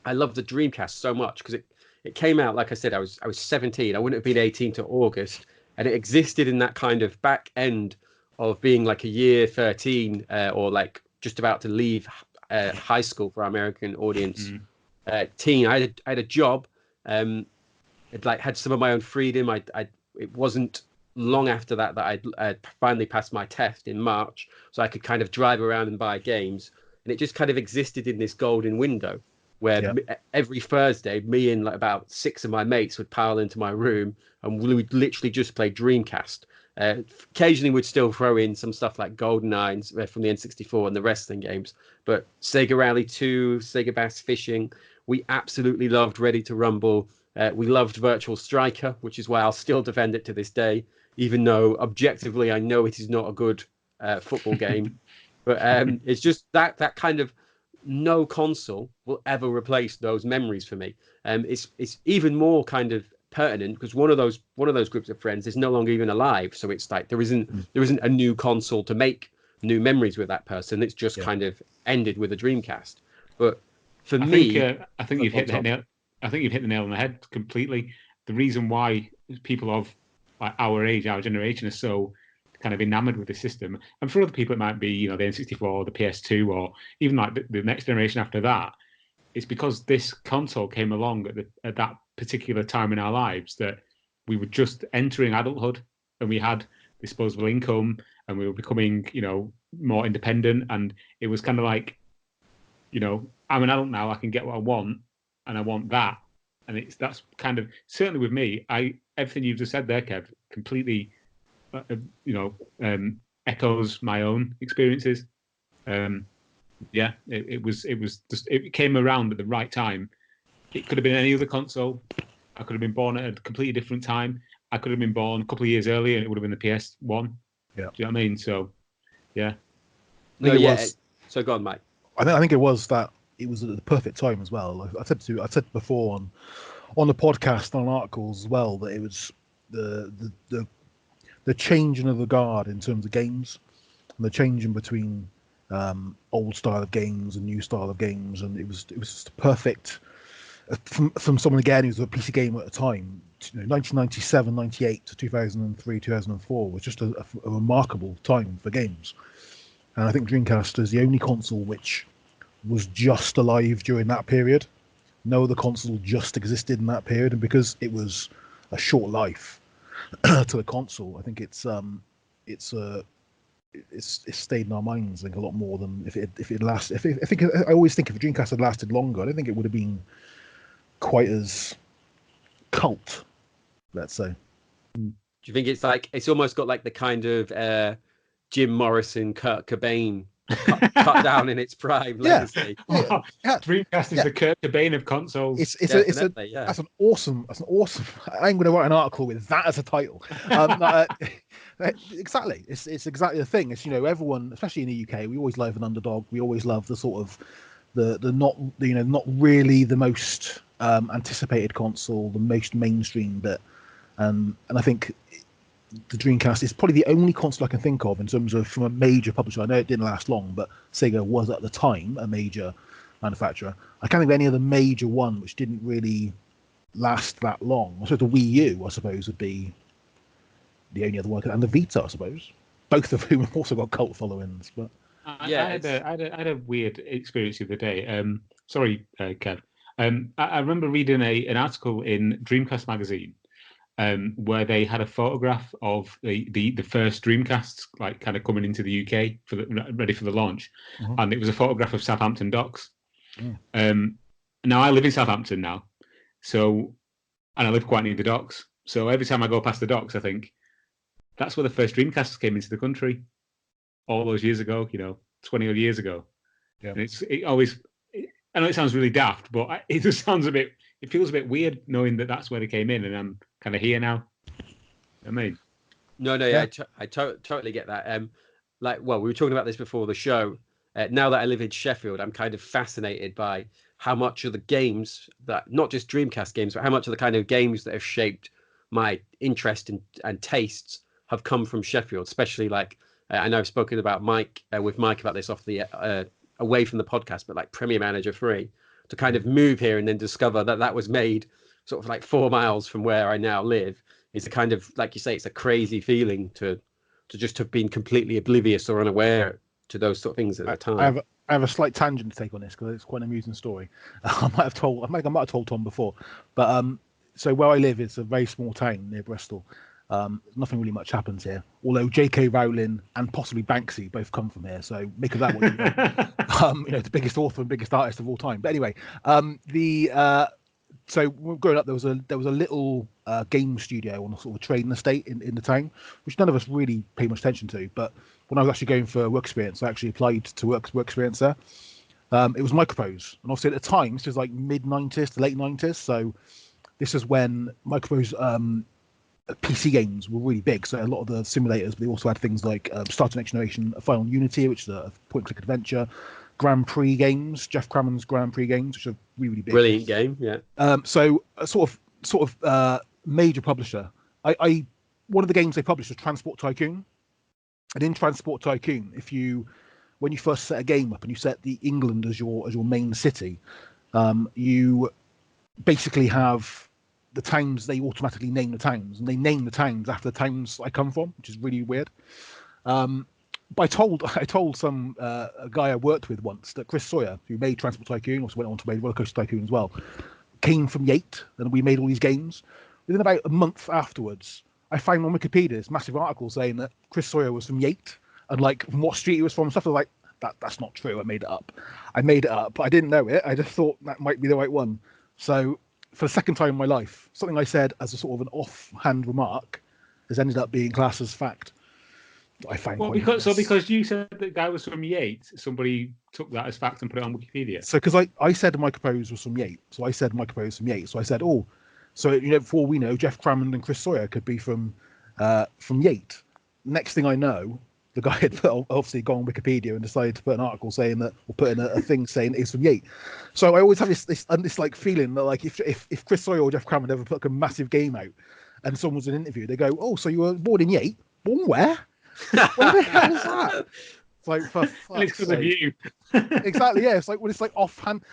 I love the Dreamcast so much, because it came out, like I said, I was 17. I wouldn't have been 18 to August, and it existed in that kind of back end of being like a year 13 or like just about to leave high school for our American audience. Teen. I had a job. It like had some of my own freedom. It wasn't long after that I'd finally passed my test in March, so I could kind of drive around and buy games, and it just kind of existed in this golden window where every Thursday me and like about 6 of my mates would pile into my room, and we would literally just play Dreamcast. Occasionally we'd still throw in some stuff like GoldenEye from the N64 and the wrestling games, but Sega Rally 2, Sega Bass Fishing, we absolutely loved Ready to Rumble. We loved Virtual Striker, which is why I'll still defend it to this day, even though objectively I know it is not a good football game. But it's just that kind of, no console will ever replace those memories for me. It's even more kind of pertinent because one of those groups of friends is no longer even alive. So it's like there isn't a new console to make new memories with that person. It's just kind of ended with a Dreamcast. But for me, I think you've hit the nail. I think you've hit the nail on the head completely. The reason why people of like our age, our generation, are so kind of enamored with the system, and for other people it might be the N64 or the PS2 or even like the next generation after that, it's because this console came along at that particular time in our lives, that we were just entering adulthood and we had disposable income and we were becoming more independent, and it was kind of like I'm an adult now, I can get what I want, and I want that. And that's kind of, certainly with me, everything you've just said there, Kev, completely echoes my own experiences. It came around at the right time. It could have been any other console. I could have been born at a completely different time. I could have been born a couple of years earlier and it would have been the PS1. Yeah. Do you know what I mean? So, yeah. So go on, Mike. I think it was that it was at the perfect time as well. I said before on the podcast, on articles as well, that it was the changing of the guard in terms of games, and the changing between old style of games and new style of games, and it was just perfect from someone again who was a PC gamer at the time. 1997, 98 to 2003, 2004 was just a remarkable time for games, and I think Dreamcast is the only console which was just alive during that period. No other console just existed in that period, and because it was a short life to the console, I think it's stayed in our minds, I think, a lot more than if it lasted. I always think if Dreamcast had lasted longer, I don't think it would have been quite as cult, let's say. Do you think it's almost got like the kind of Jim Morrison, Kurt Cobain cut down in its prime legacy? Yeah. Dreamcast is the Kurt Cobain of consoles. That's an awesome. I'm going to write an article with that as a title. Exactly, it's exactly the thing. It's everyone, especially in the UK, we always love an underdog. We always love the sort of the not really the most anticipated console, the most mainstream bit, and I think the Dreamcast is probably the only console I can think of in terms of from a major publisher. I know it didn't last long, but Sega was at the time a major manufacturer. I can't think of any other major one which didn't really last that long. So the Wii U, I suppose, would be the only other one, and the Vita, I suppose. Both of whom have also got cult followings. But I had a weird experience the other day. Sorry, Kev. I remember reading an article in Dreamcast magazine. Where they had a photograph of the first Dreamcasts, like kind of coming into the UK ready for the launch, and it was a photograph of Southampton docks. Now I live in Southampton now, and I live quite near the docks. So every time I go past the docks, I think that's where the first Dreamcasts came into the country all those years ago. 20 odd years ago. Yeah. And it always. I know it sounds really daft, but it just sounds a bit. It feels a bit weird knowing that that's where they came in, and I'm kind of here now. I mean, No, Yeah. I totally get that. We were talking about this before the show. Now that I live in Sheffield, I'm kind of fascinated by how much of the games that, not just Dreamcast games, but how much of the kind of games that have shaped my interest and tastes have come from Sheffield. Especially I know I've spoken about with Mike about this off the away from the podcast, but like Premier Manager 3, to kind of move here and then discover that was made sort of like 4 miles from where I now live is a kind of, like you say, it's a crazy feeling to just have been completely oblivious or unaware to those sort of things at the time. I have a slight tangent to take on this because it's quite an amusing story. I might have told Tom before, but so where I live is a very small town near Bristol. Nothing really much happens here, although J.K. Rowling and possibly Banksy both come from here. So make of that what you know. The biggest author and biggest artist of all time. But anyway, so growing up, there was a little game studio on a sort of trading estate in the town, which none of us really paid much attention to. But when I was actually going for work experience, I actually applied to work experience there. It was Microprose, and obviously at the time, this was like mid-90s to late 90s. So this is when Microprose PC games were really big. So a lot of the simulators, but they also had things like Star Trek Next Generation, a Final Unity, which is a point-and-click adventure, Grand Prix games, Jeff Cramman's Grand Prix games, which are really big. Brilliant game, yeah. So a sort of major publisher. One of the games they published was Transport Tycoon, and in Transport Tycoon, when you first set a game up and you set England as your main city, you basically have the towns. They automatically name the towns, and they name the towns after the towns I come from, which is really weird. But I told some a guy I worked with once that Chris Sawyer, who made Transport Tycoon, also went on to make Roller Coaster Tycoon as well, came from Yate, and we made all these games. Within about a month afterwards, I found on Wikipedia this massive article saying that Chris Sawyer was from Yate, and like from what street he was from and stuff. I was like, that's not true. I made it up. I didn't know it. I just thought that might be the right one. So for the second time in my life, something I said as a sort of an offhand remark has ended up being classed as fact. I find because you said the guy was from Yate, somebody took that as fact and put it on Wikipedia. So because I said Microprose was from Yate, so I said Microprose from Yate. So I said, before we know, Jeff Crammond and Chris Sawyer could be from Yate. Next thing I know, the guy had obviously gone on Wikipedia and decided to put an article saying that, or put in a thing saying it's from Yate. So I always have this like feeling that like if Chris Sawyer or Jeff Crammond ever put like a massive game out, and someone was in an interview, they go, "Oh, so you were born in Yate? Born where? What the hell is that?" It's like, for it's because of you. Exactly, yeah. It's like when it's like offhand.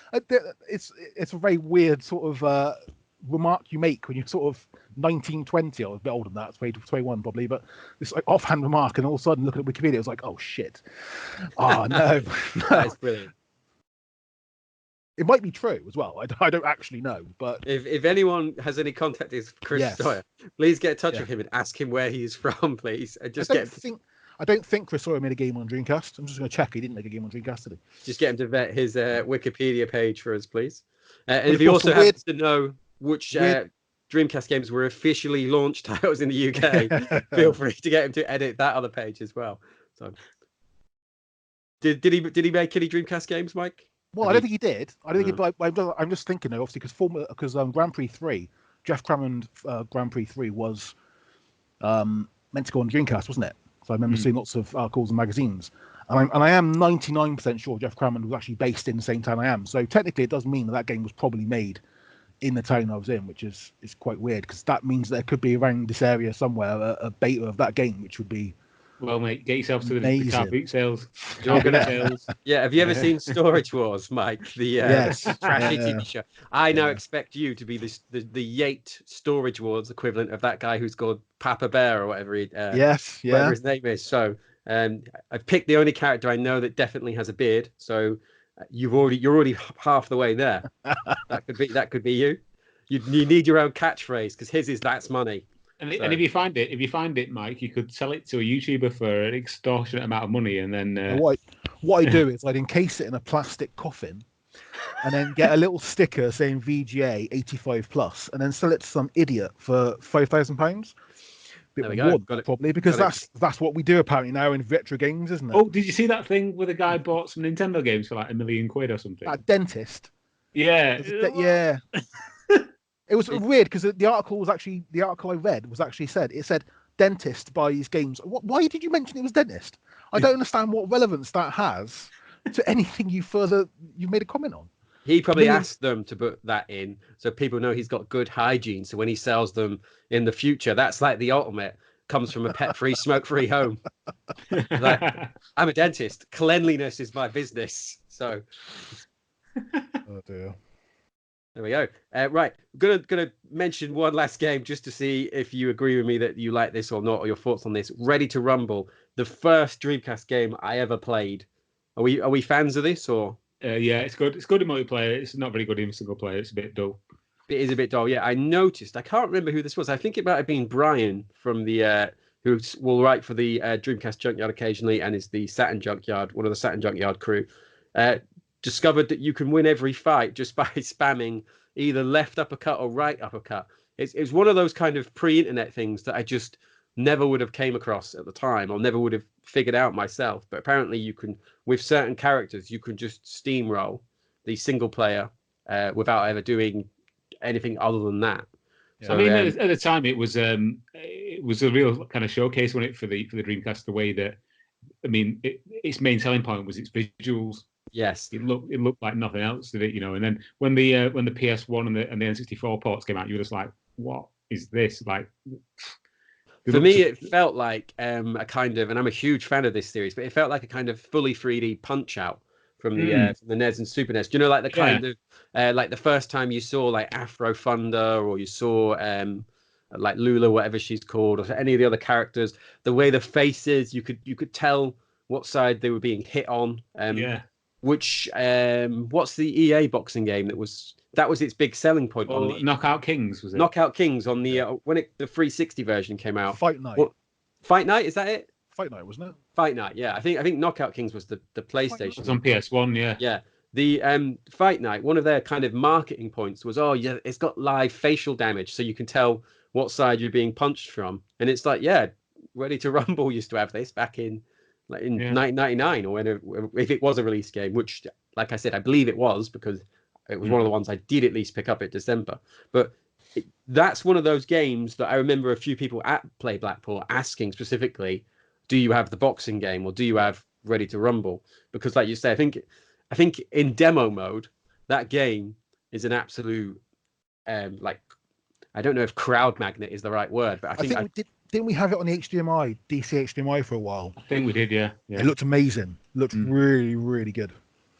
It's a very weird sort of remark you make when you're sort of 19, 20, or a bit older than that, 21 probably, but this like offhand remark, and all of a sudden looking at Wikipedia, it was like, oh shit. Oh no. That's brilliant. It might be true as well. I don't actually know, but if anyone has any contact with Chris Sawyer, please get in touch with him and ask him where he's from, please. And just I don't think Chris Sawyer made a game on Dreamcast. I'm just going to check. He didn't make a game on Dreamcast, did he? Just get him to vet his Wikipedia page for us, please. And if he also happens to know which Dreamcast games were officially launch titles in the UK, feel free to get him to edit that other page as well. So, did he make any Dreamcast games, Mike? Well, I don't think he did. I don't think. I'm just thinking though, obviously, because Grand Prix 3, Jeff Crammond Grand Prix 3 was meant to go on Dreamcast, wasn't it? So I remember seeing lots of articles and magazines, and I am 99% sure Jeff Crammond was actually based in the same town I am. So technically, it does mean that game was probably made in the town I was in, which is quite weird, because that means there could be around this area somewhere a beta of that game, which would be. Well, mate, get yourself to the car boot sales. Yeah, have you ever seen Storage Wars, Mike? The trashy TV show. I now expect you to be the Yate Storage Wars equivalent of that guy who's called Papa Bear or whatever whatever his name is. So I've picked the only character I know that definitely has a beard. So you're already half the way there. That could be you. You need your own catchphrase, because his is "That's money." And if you find it, Mike, you could sell it to a YouTuber for an extortionate amount of money, and then what I do is I'd encase it in a plastic coffin, and then get a little sticker saying VGA 85+, and then sell it to some idiot for £5,000. bit There we more go. wood, Got it. probably, because Got it. that's what we do apparently now in retro games, isn't it? Oh, did you see that thing where the guy bought some Nintendo games for like £1 million or something? That dentist. Yeah. Yeah. It was weird because the article I read was actually said dentist buys games. Why did you mention it was dentist? I don't understand what relevance that has to anything you've made a comment on. He probably asked them to put that in so people know he's got good hygiene. So when he sells them in the future, that's like the ultimate. Comes from a pet-free, smoke-free home. Like, I'm a dentist. Cleanliness is my business. So, Oh dear. there we go. Right, gonna mention one last game just to see if you agree with me that you like this or not, or your thoughts on this. Ready to Rumble, the first Dreamcast game I ever played. Are we fans of this or? Yeah, it's good. It's good in multiplayer. It's not very good in single player. It's a bit dull. It is a bit dull. Yeah, I noticed. I can't remember who this was. I think it might have been Brian from the who will write for the Dreamcast Junkyard occasionally and is the Saturn Junkyard, one of the Saturn Junkyard crew. Discovered that you can win every fight just by spamming either left uppercut or right uppercut. It's one of those kind of pre-internet things that I just never would have came across at the time or never would have figured out myself. But apparently you can, with certain characters, you can just steamroll the single player without ever doing anything other than that. Yeah. So, I mean, at the time, it was a real kind of showcase, wasn't it, for the Dreamcast? The way that, I mean, its main selling point was its visuals. Yes, it looked like nothing else, did it? You know, and then when the PS1 and the N64 ports came out, you were just like, "What is this?" Like, for me, it felt like a kind of, and I'm a huge fan of this series, but it felt like a kind of fully 3D Punch Out from the NES and Super NES. Do you know, like the kind of like the first time you saw like Afro Thunder, or you saw like Lula, whatever she's called, or any of the other characters, the way the faces, you could tell what side they were being hit on. Which what's the EA boxing game that was its big selling point? On the Knockout Kings, was it? Knockout Kings on the when the 360 version came out. Fight Night. Fight Night, is that it? Fight Night, wasn't it? Fight Night, yeah. I think Knockout Kings was the PlayStation. It's on PS1, yeah. Yeah. The Fight Night, one of their kind of marketing points was, it's got live facial damage, so you can tell what side you're being punched from. And it's like, Ready to Rumble used to have this back in 1999, or if it was a release game, which, like I said, I believe it was, because it was one of the ones I did at least pick up at December. But that's one of those games that I remember a few people at Play Blackpool asking specifically, do you have the boxing game, or do you have Ready to Rumble? Because, like you say, I think in demo mode, that game is an absolute like, I don't know if crowd magnet is the right word, but I think didn't we have it on the HDMI, DC HDMI for a while? I think we did, yeah. It looked amazing. It looked really, really good.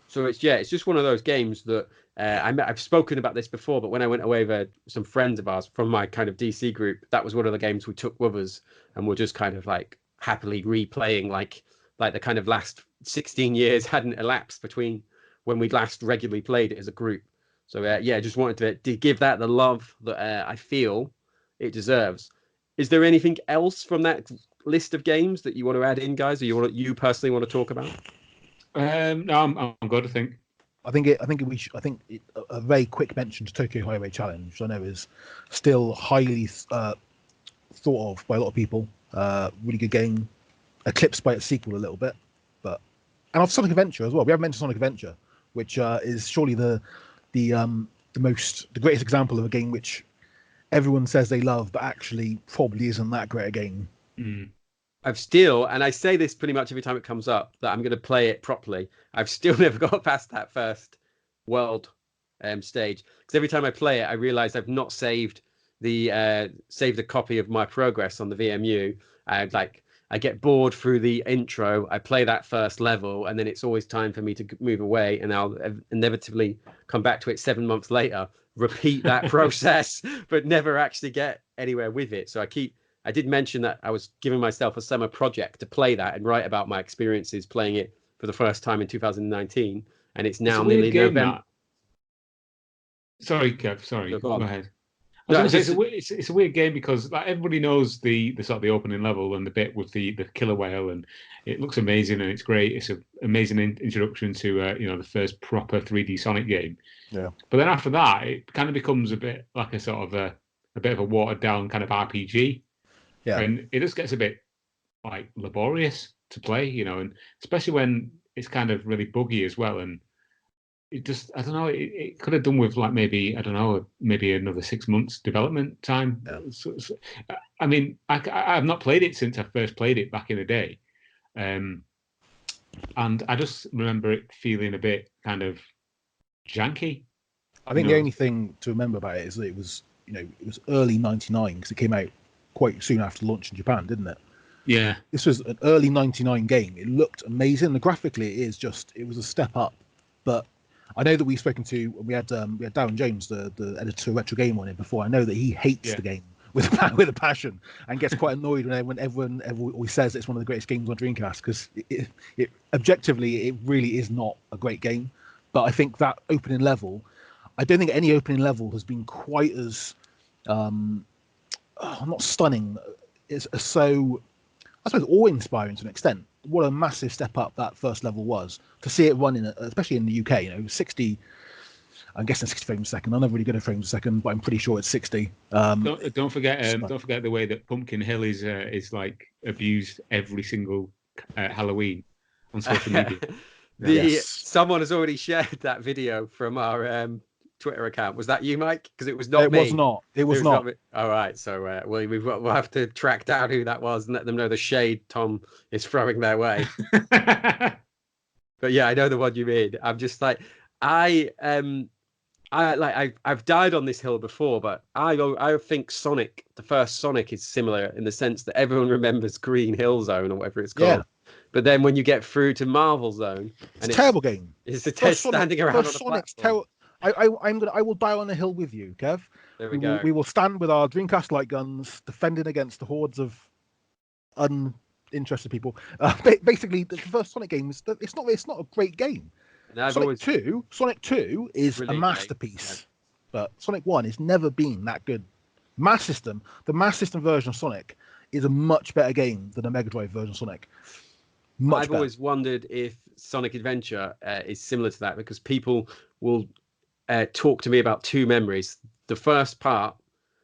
So it's just one of those games that I've spoken about this before, but when I went away with some friends of ours from my kind of DC group, that was one of the games we took with us, and we're just kind of like happily replaying, like the kind of last 16 years hadn't elapsed between when we'd last regularly played it as a group. So just wanted to give that the love that I feel it deserves. Is there anything else from that list of games that you want to add in, guys, or you personally want to talk about? No, I'm good. I think a very quick mention to Tokyo Highway Challenge, which I know is still highly thought of by a lot of people. Really good game, eclipsed by its sequel a little bit, and of Sonic Adventure as well. We haven't mentioned Sonic Adventure, which is surely the greatest example of a game which everyone says they love, but actually probably isn't that great a game. I've still, and I say this pretty much every time it comes up, that I'm going to play it properly. I've still never got past that first world stage, because every time I play it, I realize I've not saved a copy of my progress on the VMU. I get bored through the intro. I play that first level, and then it's always time for me to move away, and I'll inevitably come back to it 7 months later, repeat that process, but never actually get anywhere with it. So I did mention that I was giving myself a summer project to play that and write about my experiences playing it for the first time in 2019, and it's now nearly November. Sorry, Kev. Sorry, no, go ahead. It's a weird game because like everybody knows the sort of the opening level and the bit with the killer whale, and it looks amazing and it's great. It's an amazing introduction to the first proper 3D Sonic game. Yeah. But then after that, it kind of becomes a bit like a sort of a bit of a watered down kind of RPG. Yeah. And it just gets a bit like laborious to play, and especially when it's kind of really buggy as well. And it just, I don't know, it could have done with like maybe another 6 months development time. Yeah. I mean, I've not played it since I first played it back in the day. And I just remember it feeling a bit kind of janky. I think the only thing to remember about it is that it was early '99 because it came out quite soon after launch in Japan, didn't it? Yeah. This was an early '99 game. It looked amazing. And graphically, it was a step up. But I know that we had Darren James, the editor of Retro Game, on it before. I know that he hates the game with a passion and gets quite annoyed when everyone always says it's one of the greatest games on Dreamcast because it objectively it really is not a great game. But I think that opening level, I don't think any opening level has been quite as not stunning. It's so, I suppose, awe-inspiring to an extent. What a massive step up that first level was to see it running, especially in the UK. 60. I'm guessing 60 frames a second. I'm never really good at frames a second, but I'm pretty sure it's 60. Don't forget the way that Pumpkin Hill is like abused every single Halloween on social media. Someone has already shared that video from our Twitter account. Was that you, Mike? Because it was not me. It was not. All right, so we'll have to track down who that was and let them know the shade Tom is throwing their way. But yeah, I know the one you mean. I'm just like, I've died on this hill before, but I think Sonic, the first Sonic, is similar in the sense that everyone remembers Green Hill Zone or whatever it's called. Yeah. But then when you get through to Marvel Zone, it's a terrible game. It's a test standing around on the platform. I will die on a hill with you, Kev. There we go. We will stand with our Dreamcast light guns, defending against the hordes of uninterested people. Basically, the first Sonic game it's not a great game. Sonic 2 is a masterpiece, but Sonic 1 has never been that good. The Mass System version of Sonic is a much better game than the Mega Drive version of Sonic. I've always wondered if Sonic Adventure is similar to that because people will talk to me about two memories. The first part,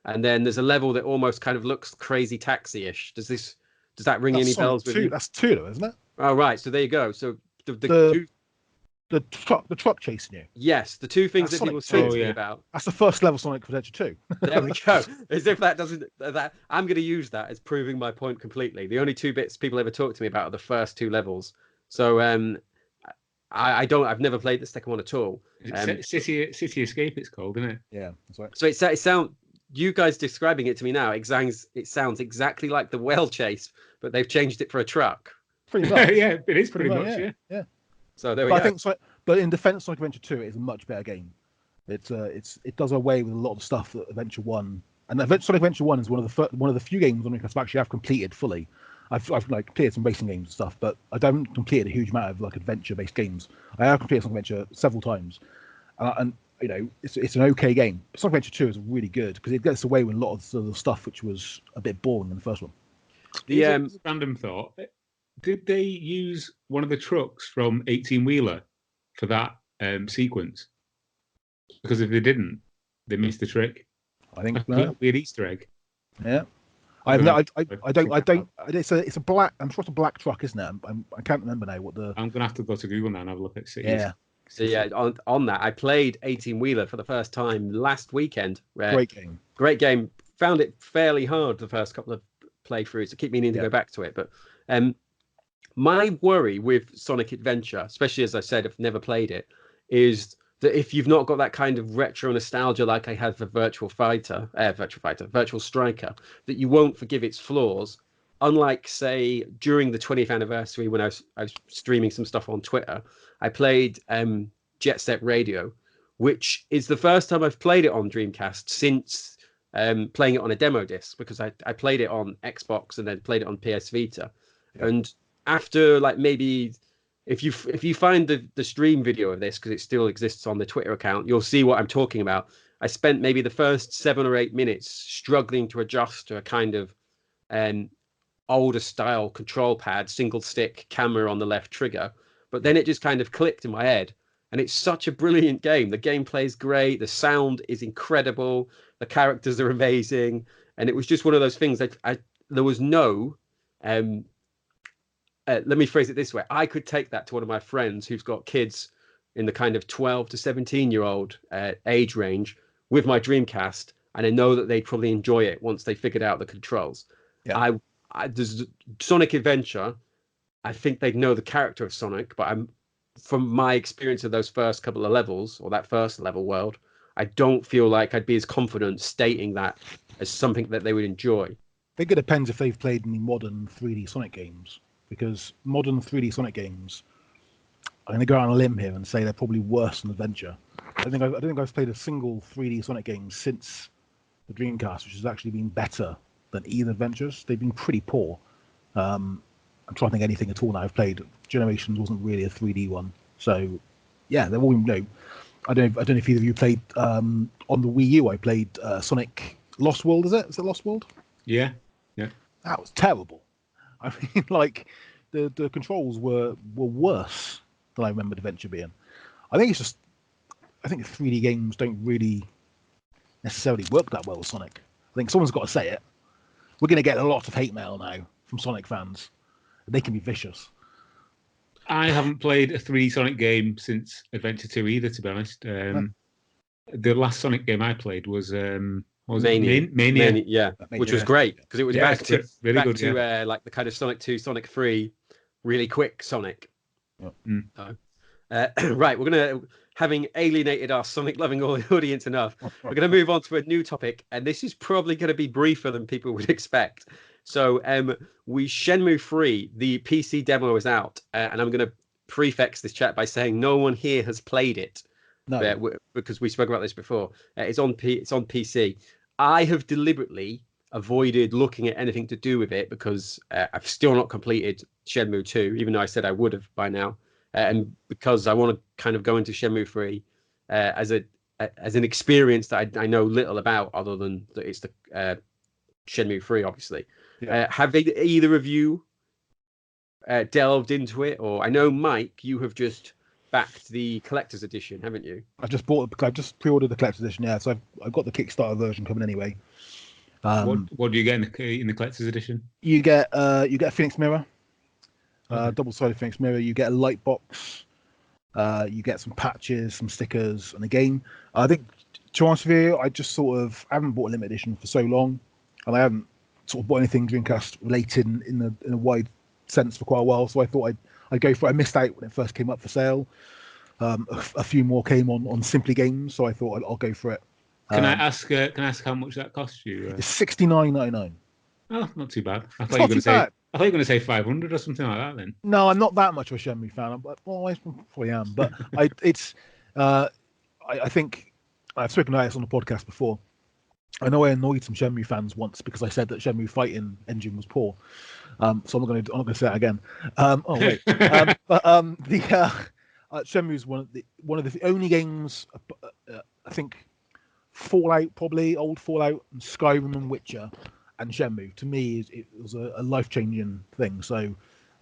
and then there's a level that almost kind of looks Crazy Taxi-ish. Does that ring any bells with you? That's 2, though, isn't it? Oh, right. So there you go. So the truck chasing you. Yes, the two things that people speak to me about. That's the first level Sonic Adventure 2. There we go. As if that doesn't. I'm going to use that as proving my point completely. The only two bits people ever talk to me about are the first two levels. So I've never played the second one at all. City Escape, it's called, isn't it? Yeah, that's right. So it sounds. You guys describing it to me now, it sounds exactly like the Whale Chase, but they've changed it for a truck. Pretty much. Yeah, it is pretty much. Yeah. So there we go. But in defense, Sonic Adventure 2 is a much better game. It does away with a lot of stuff that Adventure 1 and Sonic Adventure 1 is one of the few games on Dreamcast I've actually completed fully. I've completed some racing games and stuff, but I haven't completed a huge amount of adventure-based games. I have completed Sonic Adventure several times, and it's an okay game. Sonic Adventure 2 is really good because it gets away with a lot of the stuff which was a bit boring in the first one. Random thought. Did they use one of the trucks from 18 Wheeler for that sequence? Because if they didn't, they missed the trick. I think weird Easter egg. Yeah, I don't. It's a black. I'm sure it's a black truck, isn't it? I can't remember now what the. I'm gonna have to go to Google now and have a look at cities. Yeah. So yeah, on that, I played 18 Wheeler for the first time last weekend. Great game. Found it fairly hard the first couple of playthroughs. I keep meaning to go back to it, but my worry with Sonic Adventure, especially as I said, I've never played it, is that if you've not got that kind of retro nostalgia like I had for Virtual Striker, that you won't forgive its flaws. Unlike, say, during the 20th anniversary when I was streaming some stuff on Twitter, I played Jet Set Radio, which is the first time I've played it on Dreamcast since playing it on a demo disc, because I played it on Xbox and then played it on PS Vita. Yeah. And after maybe if you find the stream video of this, because it still exists on the Twitter account, you'll see what I'm talking about. I spent maybe the first 7 or 8 minutes struggling to adjust to a kind of older style control pad, single stick camera on the left trigger. But then it just kind of clicked in my head. And it's such a brilliant game. The gameplay is great. The sound is incredible. The characters are amazing. And it was just one of those things that there was no. Let me phrase it this way: I could take that to one of my friends who's got kids in the kind of 12 to 17-year-old age range with my Dreamcast, and I know that they'd probably enjoy it once they figured out the controls. Yeah. There's Sonic Adventure. I think they'd know the character of Sonic, but from my experience of those first couple of levels, or that first level world, I don't feel like I'd be as confident stating that as something that they would enjoy. I think it depends if they've played any modern 3D Sonic games, because modern 3D Sonic games, I'm going to go out on a limb here and say they're probably worse than Adventure. I don't think I've played a single 3D Sonic game since the Dreamcast, which has actually been better than either Adventures. They've been pretty poor. I'm trying to think anything at all now I've played. Generations wasn't really a 3D one, so yeah, they're all I don't know if either of you played on the Wii U. I played Sonic Lost World. Is it Lost World? Yeah. That was terrible. I mean, like the controls were worse than I remembered Adventure being. I think 3D games don't really necessarily work that well with Sonic. I think someone's got to say it. We're going to get a lot of hate mail now from Sonic fans. They can be vicious. I haven't played a 3D Sonic game since Adventure 2 either, to be honest. The last Sonic game I played was Mania. Mania. Yeah, which was great because it was back to like the kind of Sonic 2, Sonic 3, really quick Sonic. Yeah. Right, we're gonna, having alienated our Sonic-loving audience enough, we're gonna move on to a new topic, and this is probably going to be briefer than people would expect. So, Shenmue 3, the PC demo is out, and I'm going to prefix this chat by saying no one here has played it. No, because we spoke about this before. It's on PC. I have deliberately avoided looking at anything to do with it because I've still not completed Shenmue 2, even though I said I would have by now, and because I want to kind of go into Shenmue 3 as an experience that I know little about, other than that it's the Shenmue 3, obviously. Yeah. Have either of you delved into it? Or I know, Mike, you have just backed the collector's edition, haven't you? I've just pre-ordered the collector's edition. Yeah, so I've got the Kickstarter version coming anyway. What do you get in the collector's edition? You get a Phoenix mirror, double-sided Phoenix mirror. You get a light box. You get some patches, some stickers, and a game. I think, to be honest with you, I haven't bought a limited edition for so long, and I haven't sort of bought anything Dreamcast related in a wide sense for quite a while. So I thought I'd go for it. I missed out when it first came up for sale. A few more came on Simply Games, so I thought I'll go for it. Can I ask how much that cost you? It's $69.99. Oh, not too bad. I thought you were going to say 500 or something like that. Then no, I'm not that much of a Shenmue fan. I probably am, but I think I've spoken about this on the podcast before. I know I annoyed some Shenmue fans once because I said that Shenmue fighting engine was poor. So I'm not going to say that again. Shenmue is one of the only games. I think Fallout, probably old Fallout, and Skyrim, and Witcher, and Shenmue. To me, it was a life-changing thing. So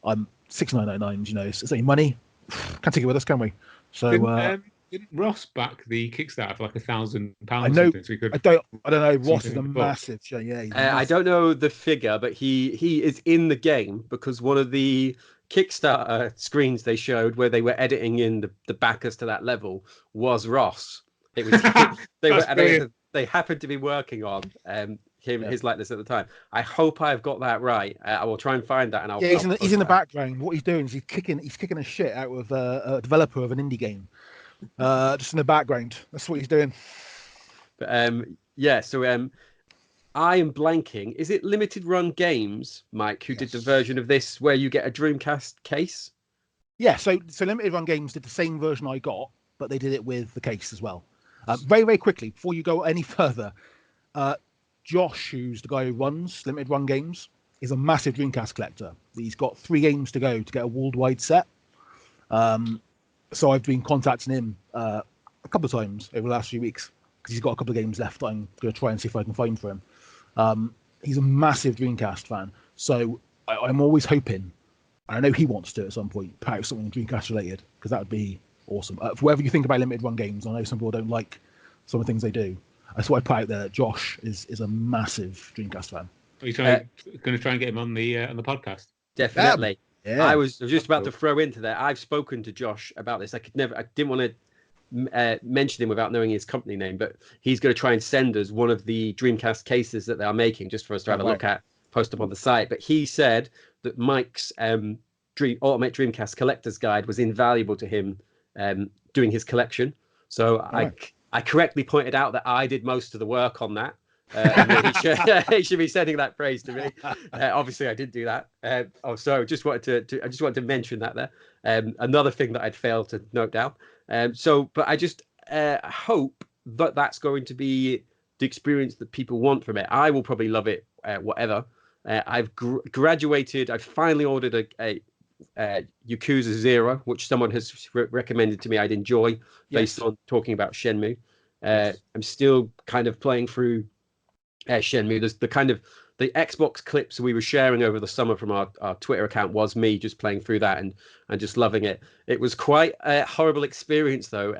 I'm $69.99. You know, it's only money. Can't take it with us, can we? So. Didn't Ross back the Kickstarter for like £1,000? I know. So I don't know. Ross is a massive. Yeah. I don't know the figure, but he is in the game because one of the Kickstarter screens they showed where they were editing in the backers to that level was Ross. It was they happened to be working on his likeness at the time. I hope I've got that right. I will try and find that, and he's in the background. What he's doing is he's kicking a shit out of a developer of an indie game. Just in the background. That's what he's doing. But so I am blanking. Is it Limited Run Games, Mike, who did the version of this where you get a Dreamcast case? Yeah, so Limited Run Games did the same version I got, but they did it with the case as well. Very, very quickly, before you go any further, Josh, who's the guy who runs Limited Run Games, is a massive Dreamcast collector. He's got 3 games to go to get a worldwide set. So I've been contacting him a couple of times over the last few weeks because he's got a couple of games left that I'm going to try and see if I can find for him. He's a massive Dreamcast fan. So I'm always hoping, and I know he wants to at some point, put out something Dreamcast related because that would be awesome. For whatever you think about Limited Run Games, I know some people don't like some of the things they do. I thought I'd put out there that Josh is a massive Dreamcast fan. Are you going to try and get him on the podcast? Definitely. Yeah. I was just about to throw into there. I've spoken to Josh about this. I didn't want to mention him without knowing his company name, but he's going to try and send us one of the Dreamcast cases that they are making just for us to have a look at, post up on the site. But he said that Mike's Ultimate Dreamcast Collector's Guide was invaluable to him doing his collection. So I correctly pointed out that I did most of the work on that. He should be sending that praise to me. Obviously, I didn't do that. So just wanted to mention that there. Another thing that I'd failed to note down. But I just hope that that's going to be the experience that people want from it. I will probably love it, whatever. I've graduated. I've finally ordered a Yakuza 0, which someone has recommended to me. I'd enjoy based on talking about Shenmue. I'm still kind of playing through Shenmue. There's the Xbox clips we were sharing over the summer from our Twitter account was me just playing through that and just loving it. It was quite a horrible experience though,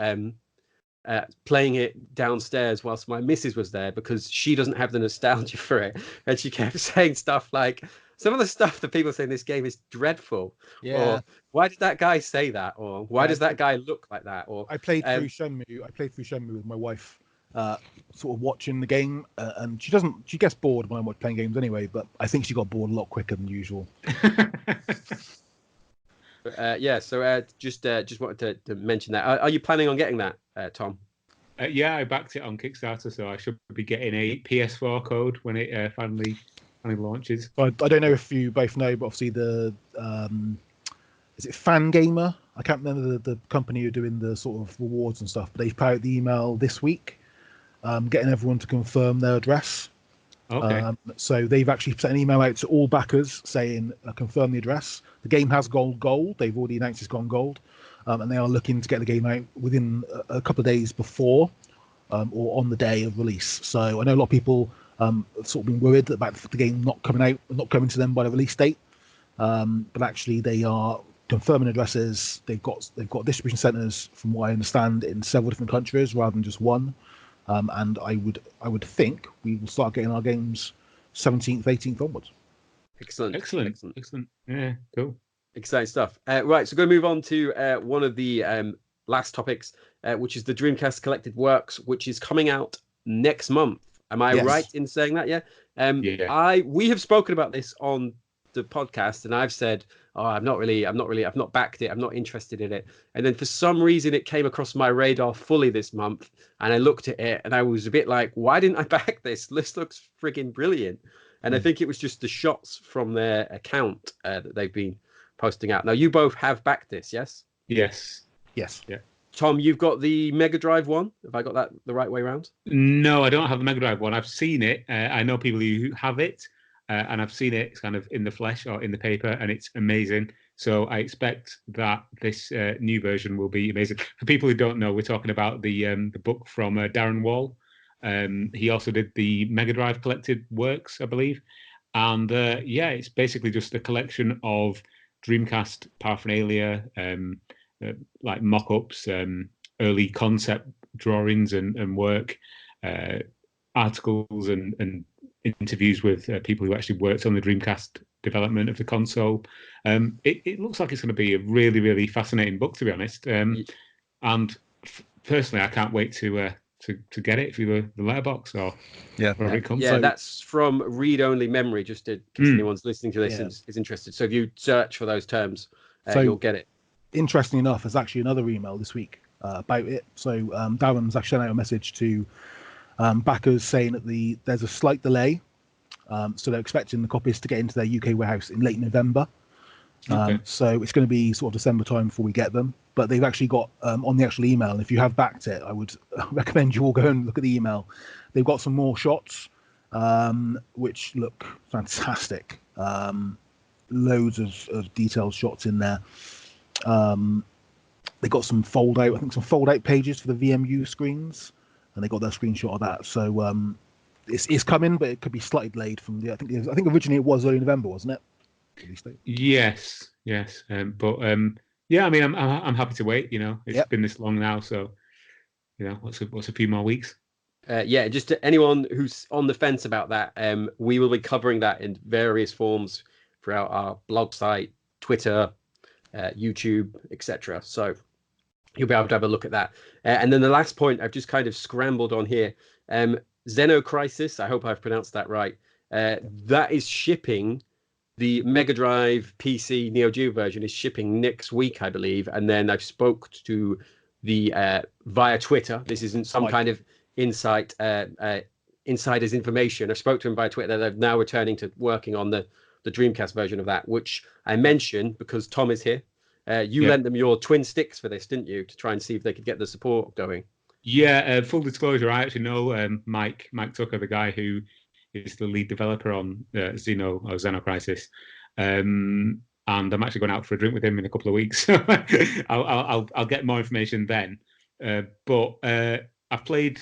playing it downstairs whilst my missus was there, because she doesn't have the nostalgia for it, and she kept saying stuff like, some of the stuff that people say in this game is dreadful. Yeah. Or why did that guy say that? Or why does that guy look like that? Or I played through Shenmue with my wife, sort of watching the game, and she gets bored when I'm playing games anyway, but I think she got bored a lot quicker than usual. Just wanted to mention that. Are you planning on getting that, Tom? Yeah, I backed it on Kickstarter, so I should be getting a PS4 code when it finally launches. I don't know if you both know, but obviously is it Fangamer? I can't remember the company who are doing the sort of rewards and stuff, but they've put out the email this week, getting everyone to confirm their address. Okay. So they've actually sent an email out to all backers saying confirm the address. The game has gone gold. They've already announced it's gone gold, and they are looking to get the game out within a couple of days before or on the day of release. So I know a lot of people sort of been worried about the game not coming to them by the release date, but actually they are confirming addresses. They've got distribution centers, from what I understand, in several different countries rather than just one. And I would think we will start getting our games 17th, 18th onwards. Excellent. Yeah, cool. Exciting stuff. Right, so we're going to move on to one of the last topics, which is the Dreamcast Collected Works, which is coming out next month. Am I right in saying that? Yeah. We have spoken about this on the podcast, and I've said, I've not backed it. I'm not interested in it. And then for some reason, it came across my radar fully this month, and I looked at it, and I was a bit like, why didn't I back this? This looks frigging brilliant. And I think it was just the shots from their account that they've been posting out. Now, you both have backed this, yes? Yes. Yeah. Tom, you've got the Mega Drive one. Have I got that the right way around? No, I don't have the Mega Drive one. I've seen it. I know people who have it, and I've seen it kind of in the flesh or in the paper, and it's amazing. So I expect that this new version will be amazing. For people who don't know, we're talking about the book from Darren Wall. He also did the Mega Drive Collected Works, I believe. And it's basically just a collection of Dreamcast paraphernalia, like mock-ups, early concept drawings and work, articles and interviews with people who actually worked on the Dreamcast development of the console. It looks like it's going to be a really, really fascinating book, to be honest. And personally, I can't wait to get it through the letterbox or wherever it comes. Yeah, that's from Read Only Memory, just in case anyone's listening to this is interested. So if you search for those terms, you'll get it. Interesting enough, there's actually another email this week about it. So Darren's actually sent out a message to backers saying that there's a slight delay. So they're expecting the copies to get into their UK warehouse in late November. So it's going to be sort of December time before we get them. But they've actually got on the actual email, and if you have backed it, I would recommend you all go and look at the email. They've got some more shots, which look fantastic. Loads of detailed shots in there. They got some fold out pages for the VMU screens, and they got their screenshot of that. So it's coming, but it could be slightly delayed from the. I think originally it was early November, wasn't it? Yes. But I mean, I'm happy to wait. You know, it's been this long now, so what's a few more weeks. yeah, just to anyone who's on the fence about that, we will be covering that in various forms throughout our blog site, Twitter, YouTube, etc. So you'll be able to have a look at that. And then the last point I've just kind of scrambled on here, Xeno Crisis, I hope I've pronounced that right. That is shipping. The Mega Drive PC Neo Geo version is shipping next week, I believe. And then I've spoke to the via Twitter. This isn't some kind of insider's information. I spoke to him via Twitter that they're now returning to working on the Dreamcast version of that, which I mentioned because Tom is here. You lent them your twin sticks for this, didn't you, to try and see if they could get the support going? Yeah, full disclosure, I actually know Mike Tucker, the guy who is the lead developer on Xeno Crisis, and I'm actually going out for a drink with him in a couple of weeks. So I'll get more information then. But I've played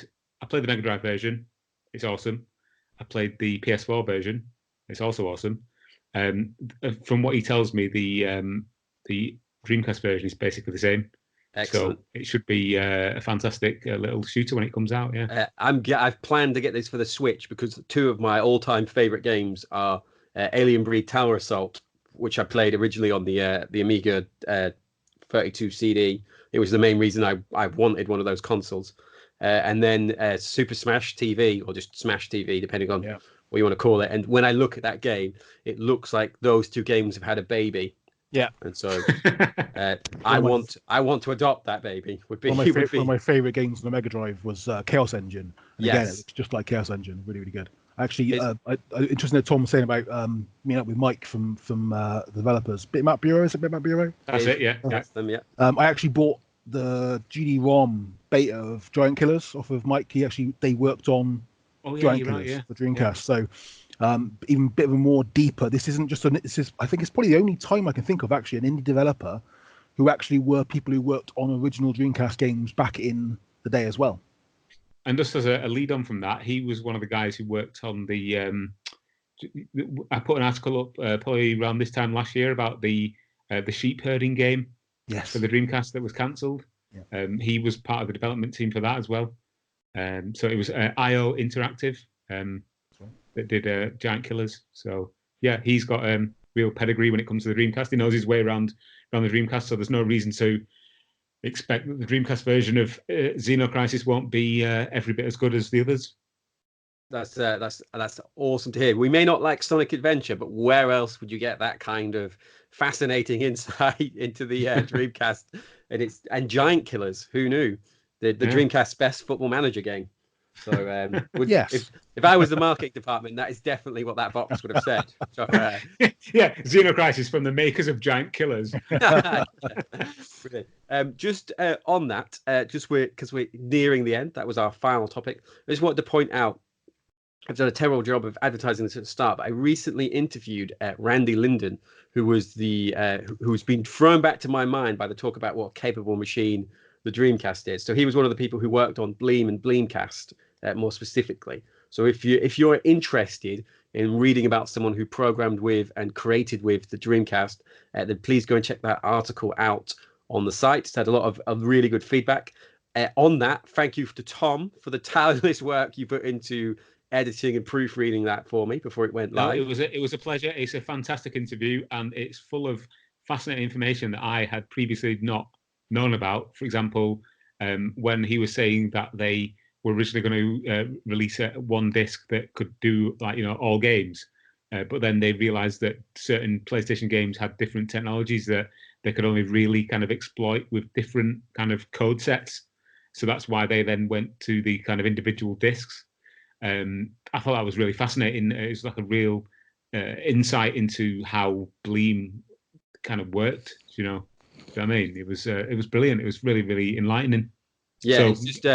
the Mega Drive version. It's awesome. I played the PS4 version. It's also awesome. From what he tells me, the Dreamcast version is basically the same. Excellent. So it should be a fantastic little shooter when it comes out. Yeah, I've planned to get this for the Switch because two of my all-time favorite games are Alien Breed Tower Assault, which I played originally on the Amiga 32 CD. It was the main reason I wanted one of those consoles. And then Super Smash TV, or just Smash TV, depending on what you want to call it. And when I look at that game, it looks like those two games have had a baby. Yeah, and so I want to adopt that baby. One of my favorite games on the Mega Drive was Chaos Engine. And again, it looks just like Chaos Engine. Really, really good. Actually, interesting that Tom was saying about meeting up with Mike from the developers. Bitmap Bureau, is it Bitmap Bureau? That's it. Yeah, that's them. Yeah. I actually bought the GD-ROM beta of Giant Killers off of Mike. They worked on Giant Killers for Dreamcast. Yeah. So. Even a bit of a more deeper. This isn't just I think it's probably the only time I can think of actually an indie developer who actually were people who worked on original Dreamcast games back in the day as well. And just as a lead on from that, he was one of the guys who worked on the. I put an article up probably around this time last year about the sheep herding game. Yes. For the Dreamcast that was cancelled. Yeah. He was part of the development team for that as well. So it was IO Interactive. That did Giant Killers. So yeah, he's got real pedigree when it comes to the Dreamcast. He knows his way around the Dreamcast, so there's no reason to expect that the Dreamcast version of Xeno Crisis won't be every bit as good as the others. That's awesome to hear. We may not like Sonic Adventure, but where else would you get that kind of fascinating insight into the Dreamcast and Giant Killers? Who knew? The Dreamcast's best football manager game. So yes. If I was the marketing department, that is definitely what that box would have said. So, yeah, Xeno Crisis from the makers of Giant Killers. Just on that, because we're nearing the end, that was our final topic. I just wanted to point out, I've done a terrible job of advertising this at the start, but I recently interviewed Randy Linden, who's been thrown back to my mind by the talk about what a capable machine the Dreamcast is. So he was one of the people who worked on Bleem and Bleemcast more specifically. So if you're interested in reading about someone who programmed with and created with the Dreamcast, then please go and check that article out on the site. It's had a lot of really good feedback. On that, thank you to Tom for the tireless work you put into editing and proofreading that for me before it went live. No, it was a pleasure. It's a fantastic interview, and it's full of fascinating information that I had previously not known about. For example, when he was saying that they were originally going to release one disc that could do all games, but then they realized that certain PlayStation games had different technologies that they could only really kind of exploit with different kind of code sets. So that's why they then went to the kind of individual discs. I thought that was really fascinating. It was like a real insight into how Bleem kind of worked. Do you know what I mean? It was brilliant. It was really, really enlightening. Yeah, so, it's just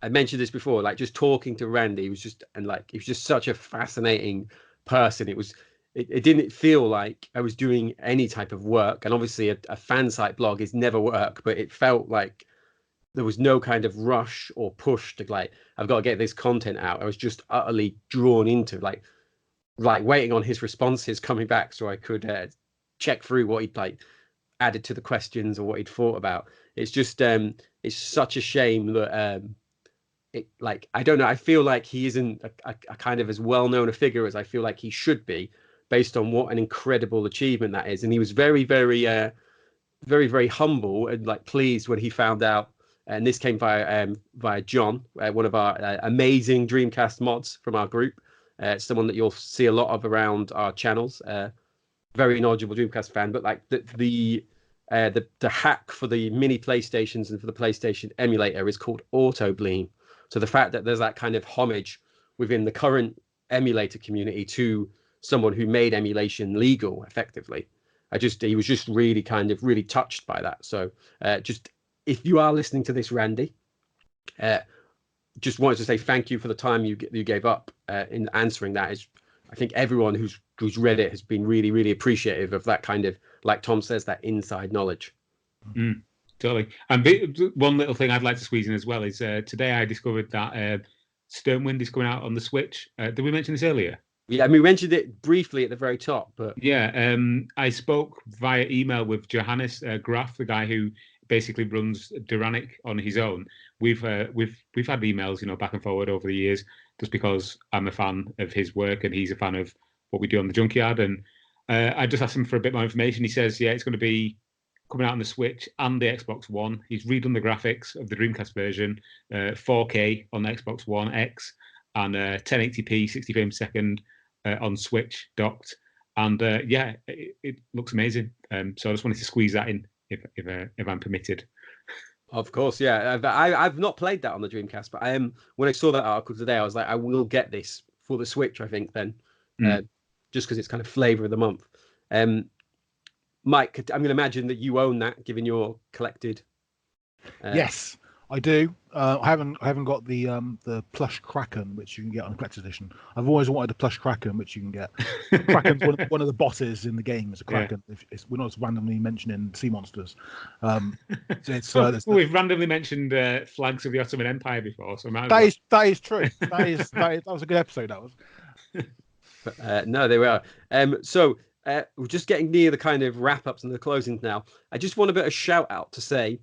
I mentioned this before. Like just talking to Randy was just he was just such a fascinating person. It didn't feel like I was doing any type of work. And obviously, a fan site blog is never work, but it felt like there was no kind of rush or push to I've got to get this content out. I was just utterly drawn into like waiting on his responses coming back so I could check through what he'd added to the questions or what he'd thought about. It's just it's such a shame that I don't know. I feel like he isn't a kind of as well known a figure as I feel like he should be, based on what an incredible achievement that is. And he was very, very, very, very humble and like pleased when he found out. And this came via John, one of our amazing Dreamcast mods from our group. Someone that you'll see a lot of around our channels. Very knowledgeable Dreamcast fan, but like the hack for the mini PlayStations and for the PlayStation emulator is called Auto Bleem. So the fact that there's that kind of homage within the current emulator community to someone who made emulation legal effectively, he was just really really touched by that. So just if you are listening to this, Randy, just wanted to say thank you for the time you gave up in answering that. I think everyone who's read it has been really, really appreciative of that kind of, like Tom says, that inside knowledge. Totally. And one little thing I'd like to squeeze in as well is today I discovered that Strumwind is coming out on the Switch. Did we mention this earlier? Yeah, I mean, we mentioned it briefly at the very top, but yeah, I spoke via email with Johannes Graf, the guy who basically runs Duranic on his own. We've had emails, back and forward over the years, just because I'm a fan of his work and he's a fan of what we do on the Junkyard. And I just asked him for a bit more information. He says, yeah, it's going to be coming out on the Switch and the Xbox One. He's redone the graphics of the Dreamcast version, 4K on the Xbox One X, and 1080p 60 frames a second on Switch docked. And yeah, it looks amazing. So I just wanted to squeeze that in if I'm permitted. Of course, yeah. I've not played that on the Dreamcast, but when I saw that article today, I was like, I will get this for the Switch, I think, then, just because it's kind of flavor of the month. Mike, I'm going to imagine that you own that, given your collected. Yes, I do. I haven't got the plush Kraken, which you can get on collector's edition. I've always wanted a plush Kraken, which you can get. Kraken's one of the bosses in the game. Is a Kraken. Yeah. We're not just randomly mentioning sea monsters. We've randomly mentioned flags of the Ottoman Empire before, so that is true. That was a good episode. That was. But, no, they were. So we're just getting near the kind of wrap ups and the closings now. I just want a bit of shout out to say,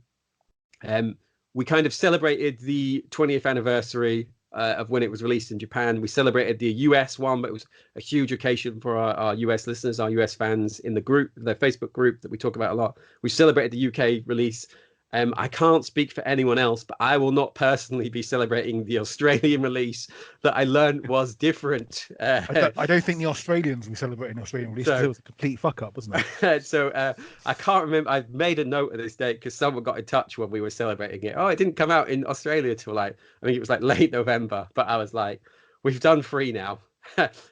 we kind of celebrated the 20th anniversary of when it was released in Japan. We celebrated the US one, but it was a huge occasion for our US listeners, our US fans in the group, the Facebook group that we talk about a lot. We celebrated the UK release. I can't speak for anyone else, but I will not personally be celebrating the Australian release that I learned was different. I don't think the Australians were celebrating the Australian release because it was a complete fuck up, wasn't it? So I can't remember. I've made a note of this date because someone got in touch when we were celebrating it. Oh, it didn't come out in Australia till I think it was like late November. But I was like, we've done 3 now.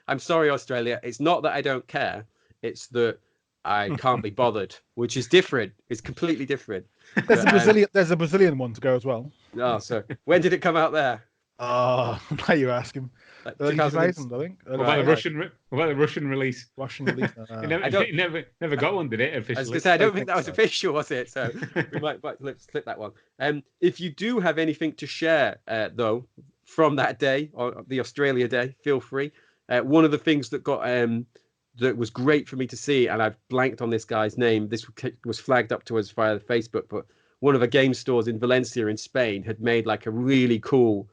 I'm sorry, Australia. It's not that I don't care. It's that I can't be bothered, which is different. It's completely different. There's a Brazilian one to go as well. Oh, so when did it come out there? Oh, now you're asking. Like Early 2000, I think. What about the Russian release? Russian release. It never got one, did it? Officially? I was going to say, I don't think that was official, was it? So we might flip that one. If you do have anything to share, though, from that day, or the Australia day, feel free. One of the things that got that was great for me to see, and I've blanked on this guy's name. This was flagged up to us via Facebook, but one of the game stores in Valencia in Spain had made like a really cool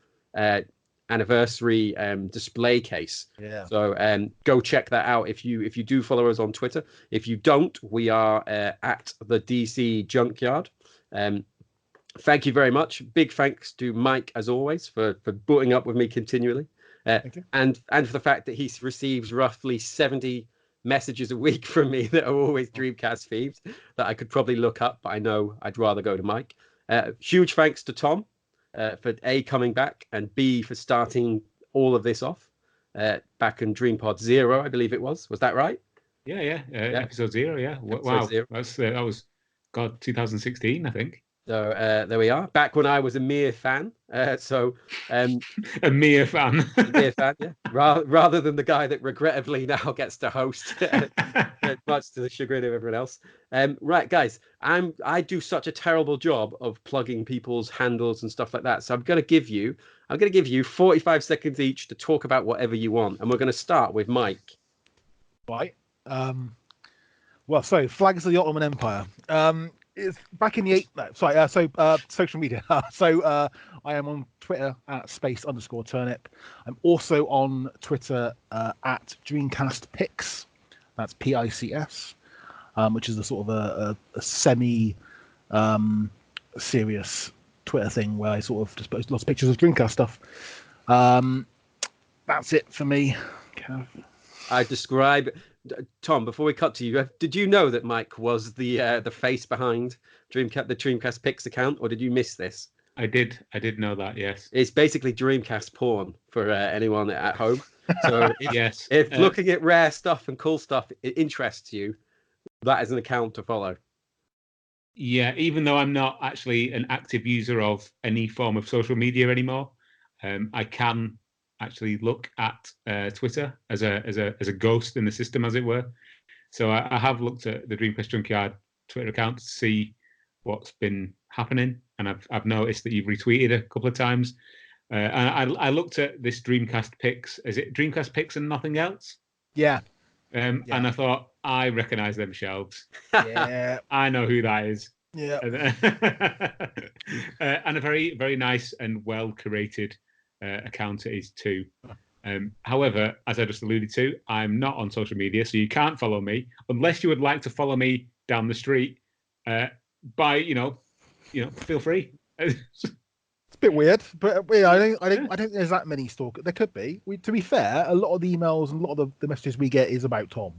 anniversary display case. Yeah. So go check that out if you do follow us on Twitter. If you don't, we are at the DC Junkyard. Thank you very much. Big thanks to Mike as always for butting up with me continually. And for the fact that he receives roughly 70 messages a week from me that are always Dreamcast themed that I could probably look up, but I know I'd rather go to Mike. Huge thanks to Tom for A, coming back, and B, for starting all of this off back in DreamPod 0, I believe it was. Was that right? Yeah. Episode 0, yeah. Wow. 0. That was, 2016, I think. So there we are. Back when I was a mere fan. A mere fan. Mere fan, yeah. Rather than the guy that regrettably now gets to host, much to the chagrin of everyone else. Right, guys. I do such a terrible job of plugging people's handles and stuff like that. So I'm going to give you 45 seconds each to talk about whatever you want, and we're going to start with Mike. Right. Well, so flags of the Ottoman Empire. It's back in the social media. I am on Twitter at @space_turnip. I'm also on Twitter at Dreamcast Pics. That's PICS, which is a sort of a semi serious Twitter thing where I sort of just post lots of pictures of Dreamcast stuff. That's it for me, Kev. I describe Tom. Before we cut to you, did you know that Mike was the face behind the Dreamcast Pics account, or did you miss this? I did know that. Yes, it's basically Dreamcast porn for anyone at home. So if looking at rare stuff and cool stuff it interests you, that is an account to follow. Yeah, even though I'm not actually an active user of any form of social media anymore, I can actually look at Twitter as a ghost in the system, as it were. So I have looked at the Dreamcast Junkyard Twitter account to see what's been happening, and I've noticed that you've retweeted a couple of times. And I looked at this Dreamcast Pics. Is it Dreamcast Pics and nothing else? Yeah. And I thought, I recognise them shelves. Yeah. I know who that is. Yeah. And a very, very nice and well curated account it is too. However, as I just alluded to, I'm not on social media, so you can't follow me unless you would like to follow me down the street. Feel free. It's a bit weird, but I don't think there's that many stalkers. There could be. To be fair, a lot of the emails and a lot of the messages we get is about Tom.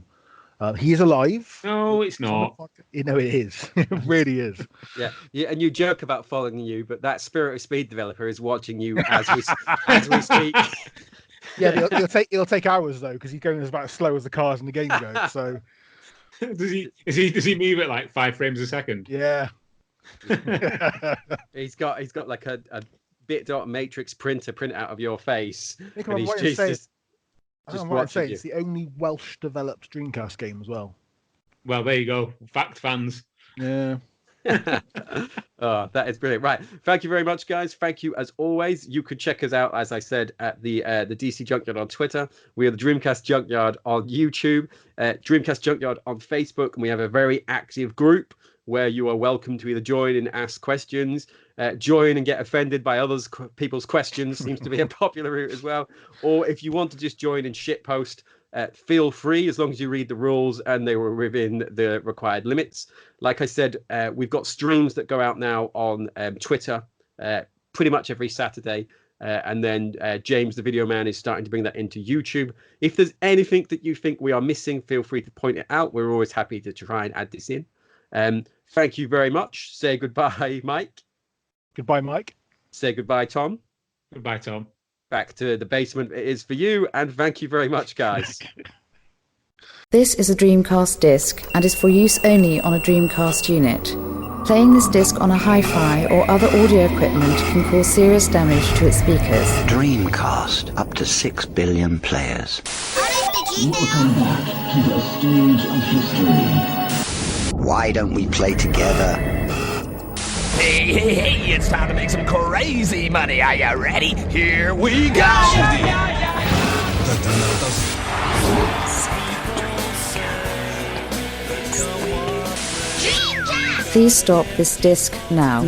He is alive. No, it's not. It is. It really is. Yeah, and you joke about following you, but that Spirit of Speed developer is watching you as we speak. Yeah, it'll take hours though, because he's going about as slow as the cars in the game go. So does he move at like 5 frames a second? Yeah. he's got like a bit matrix printer print out of your face, and he's just watching you. It's the only Welsh developed Dreamcast game as well. Well, there you go, fact fans. Yeah. Oh, that is brilliant. Right, thank you very much, guys. Thank you as always. You could check us out, as I said, at the DC Junkyard on Twitter. We are the Dreamcast Junkyard on YouTube, Dreamcast Junkyard on Facebook, and we have a very active group where you are welcome to either join and ask questions, join and get offended by people's questions seems to be a popular route as well. Or if you want to just join and shitpost, feel free, as long as you read the rules and they were within the required limits. Like I said, we've got streams that go out now on Twitter pretty much every Saturday. And then James, the video man, is starting to bring that into YouTube. If there's anything that you think we are missing, feel free to point it out. We're always happy to try and add this in. Thank you very much. Say goodbye, Mike. Goodbye, Mike. Say goodbye, Tom. Goodbye, Tom. Back to the basement it is for you, and thank you very much, guys. This is a Dreamcast disc and is for use only on a Dreamcast unit. Playing this disc on a hi-fi or other audio equipment can cause serious damage to its speakers. Dreamcast, up to 6 billion players. Welcome back to the stage of history. Why don't we play together? Hey, it's time to make some crazy money. Are you ready? Here we go! Please stop this disc now.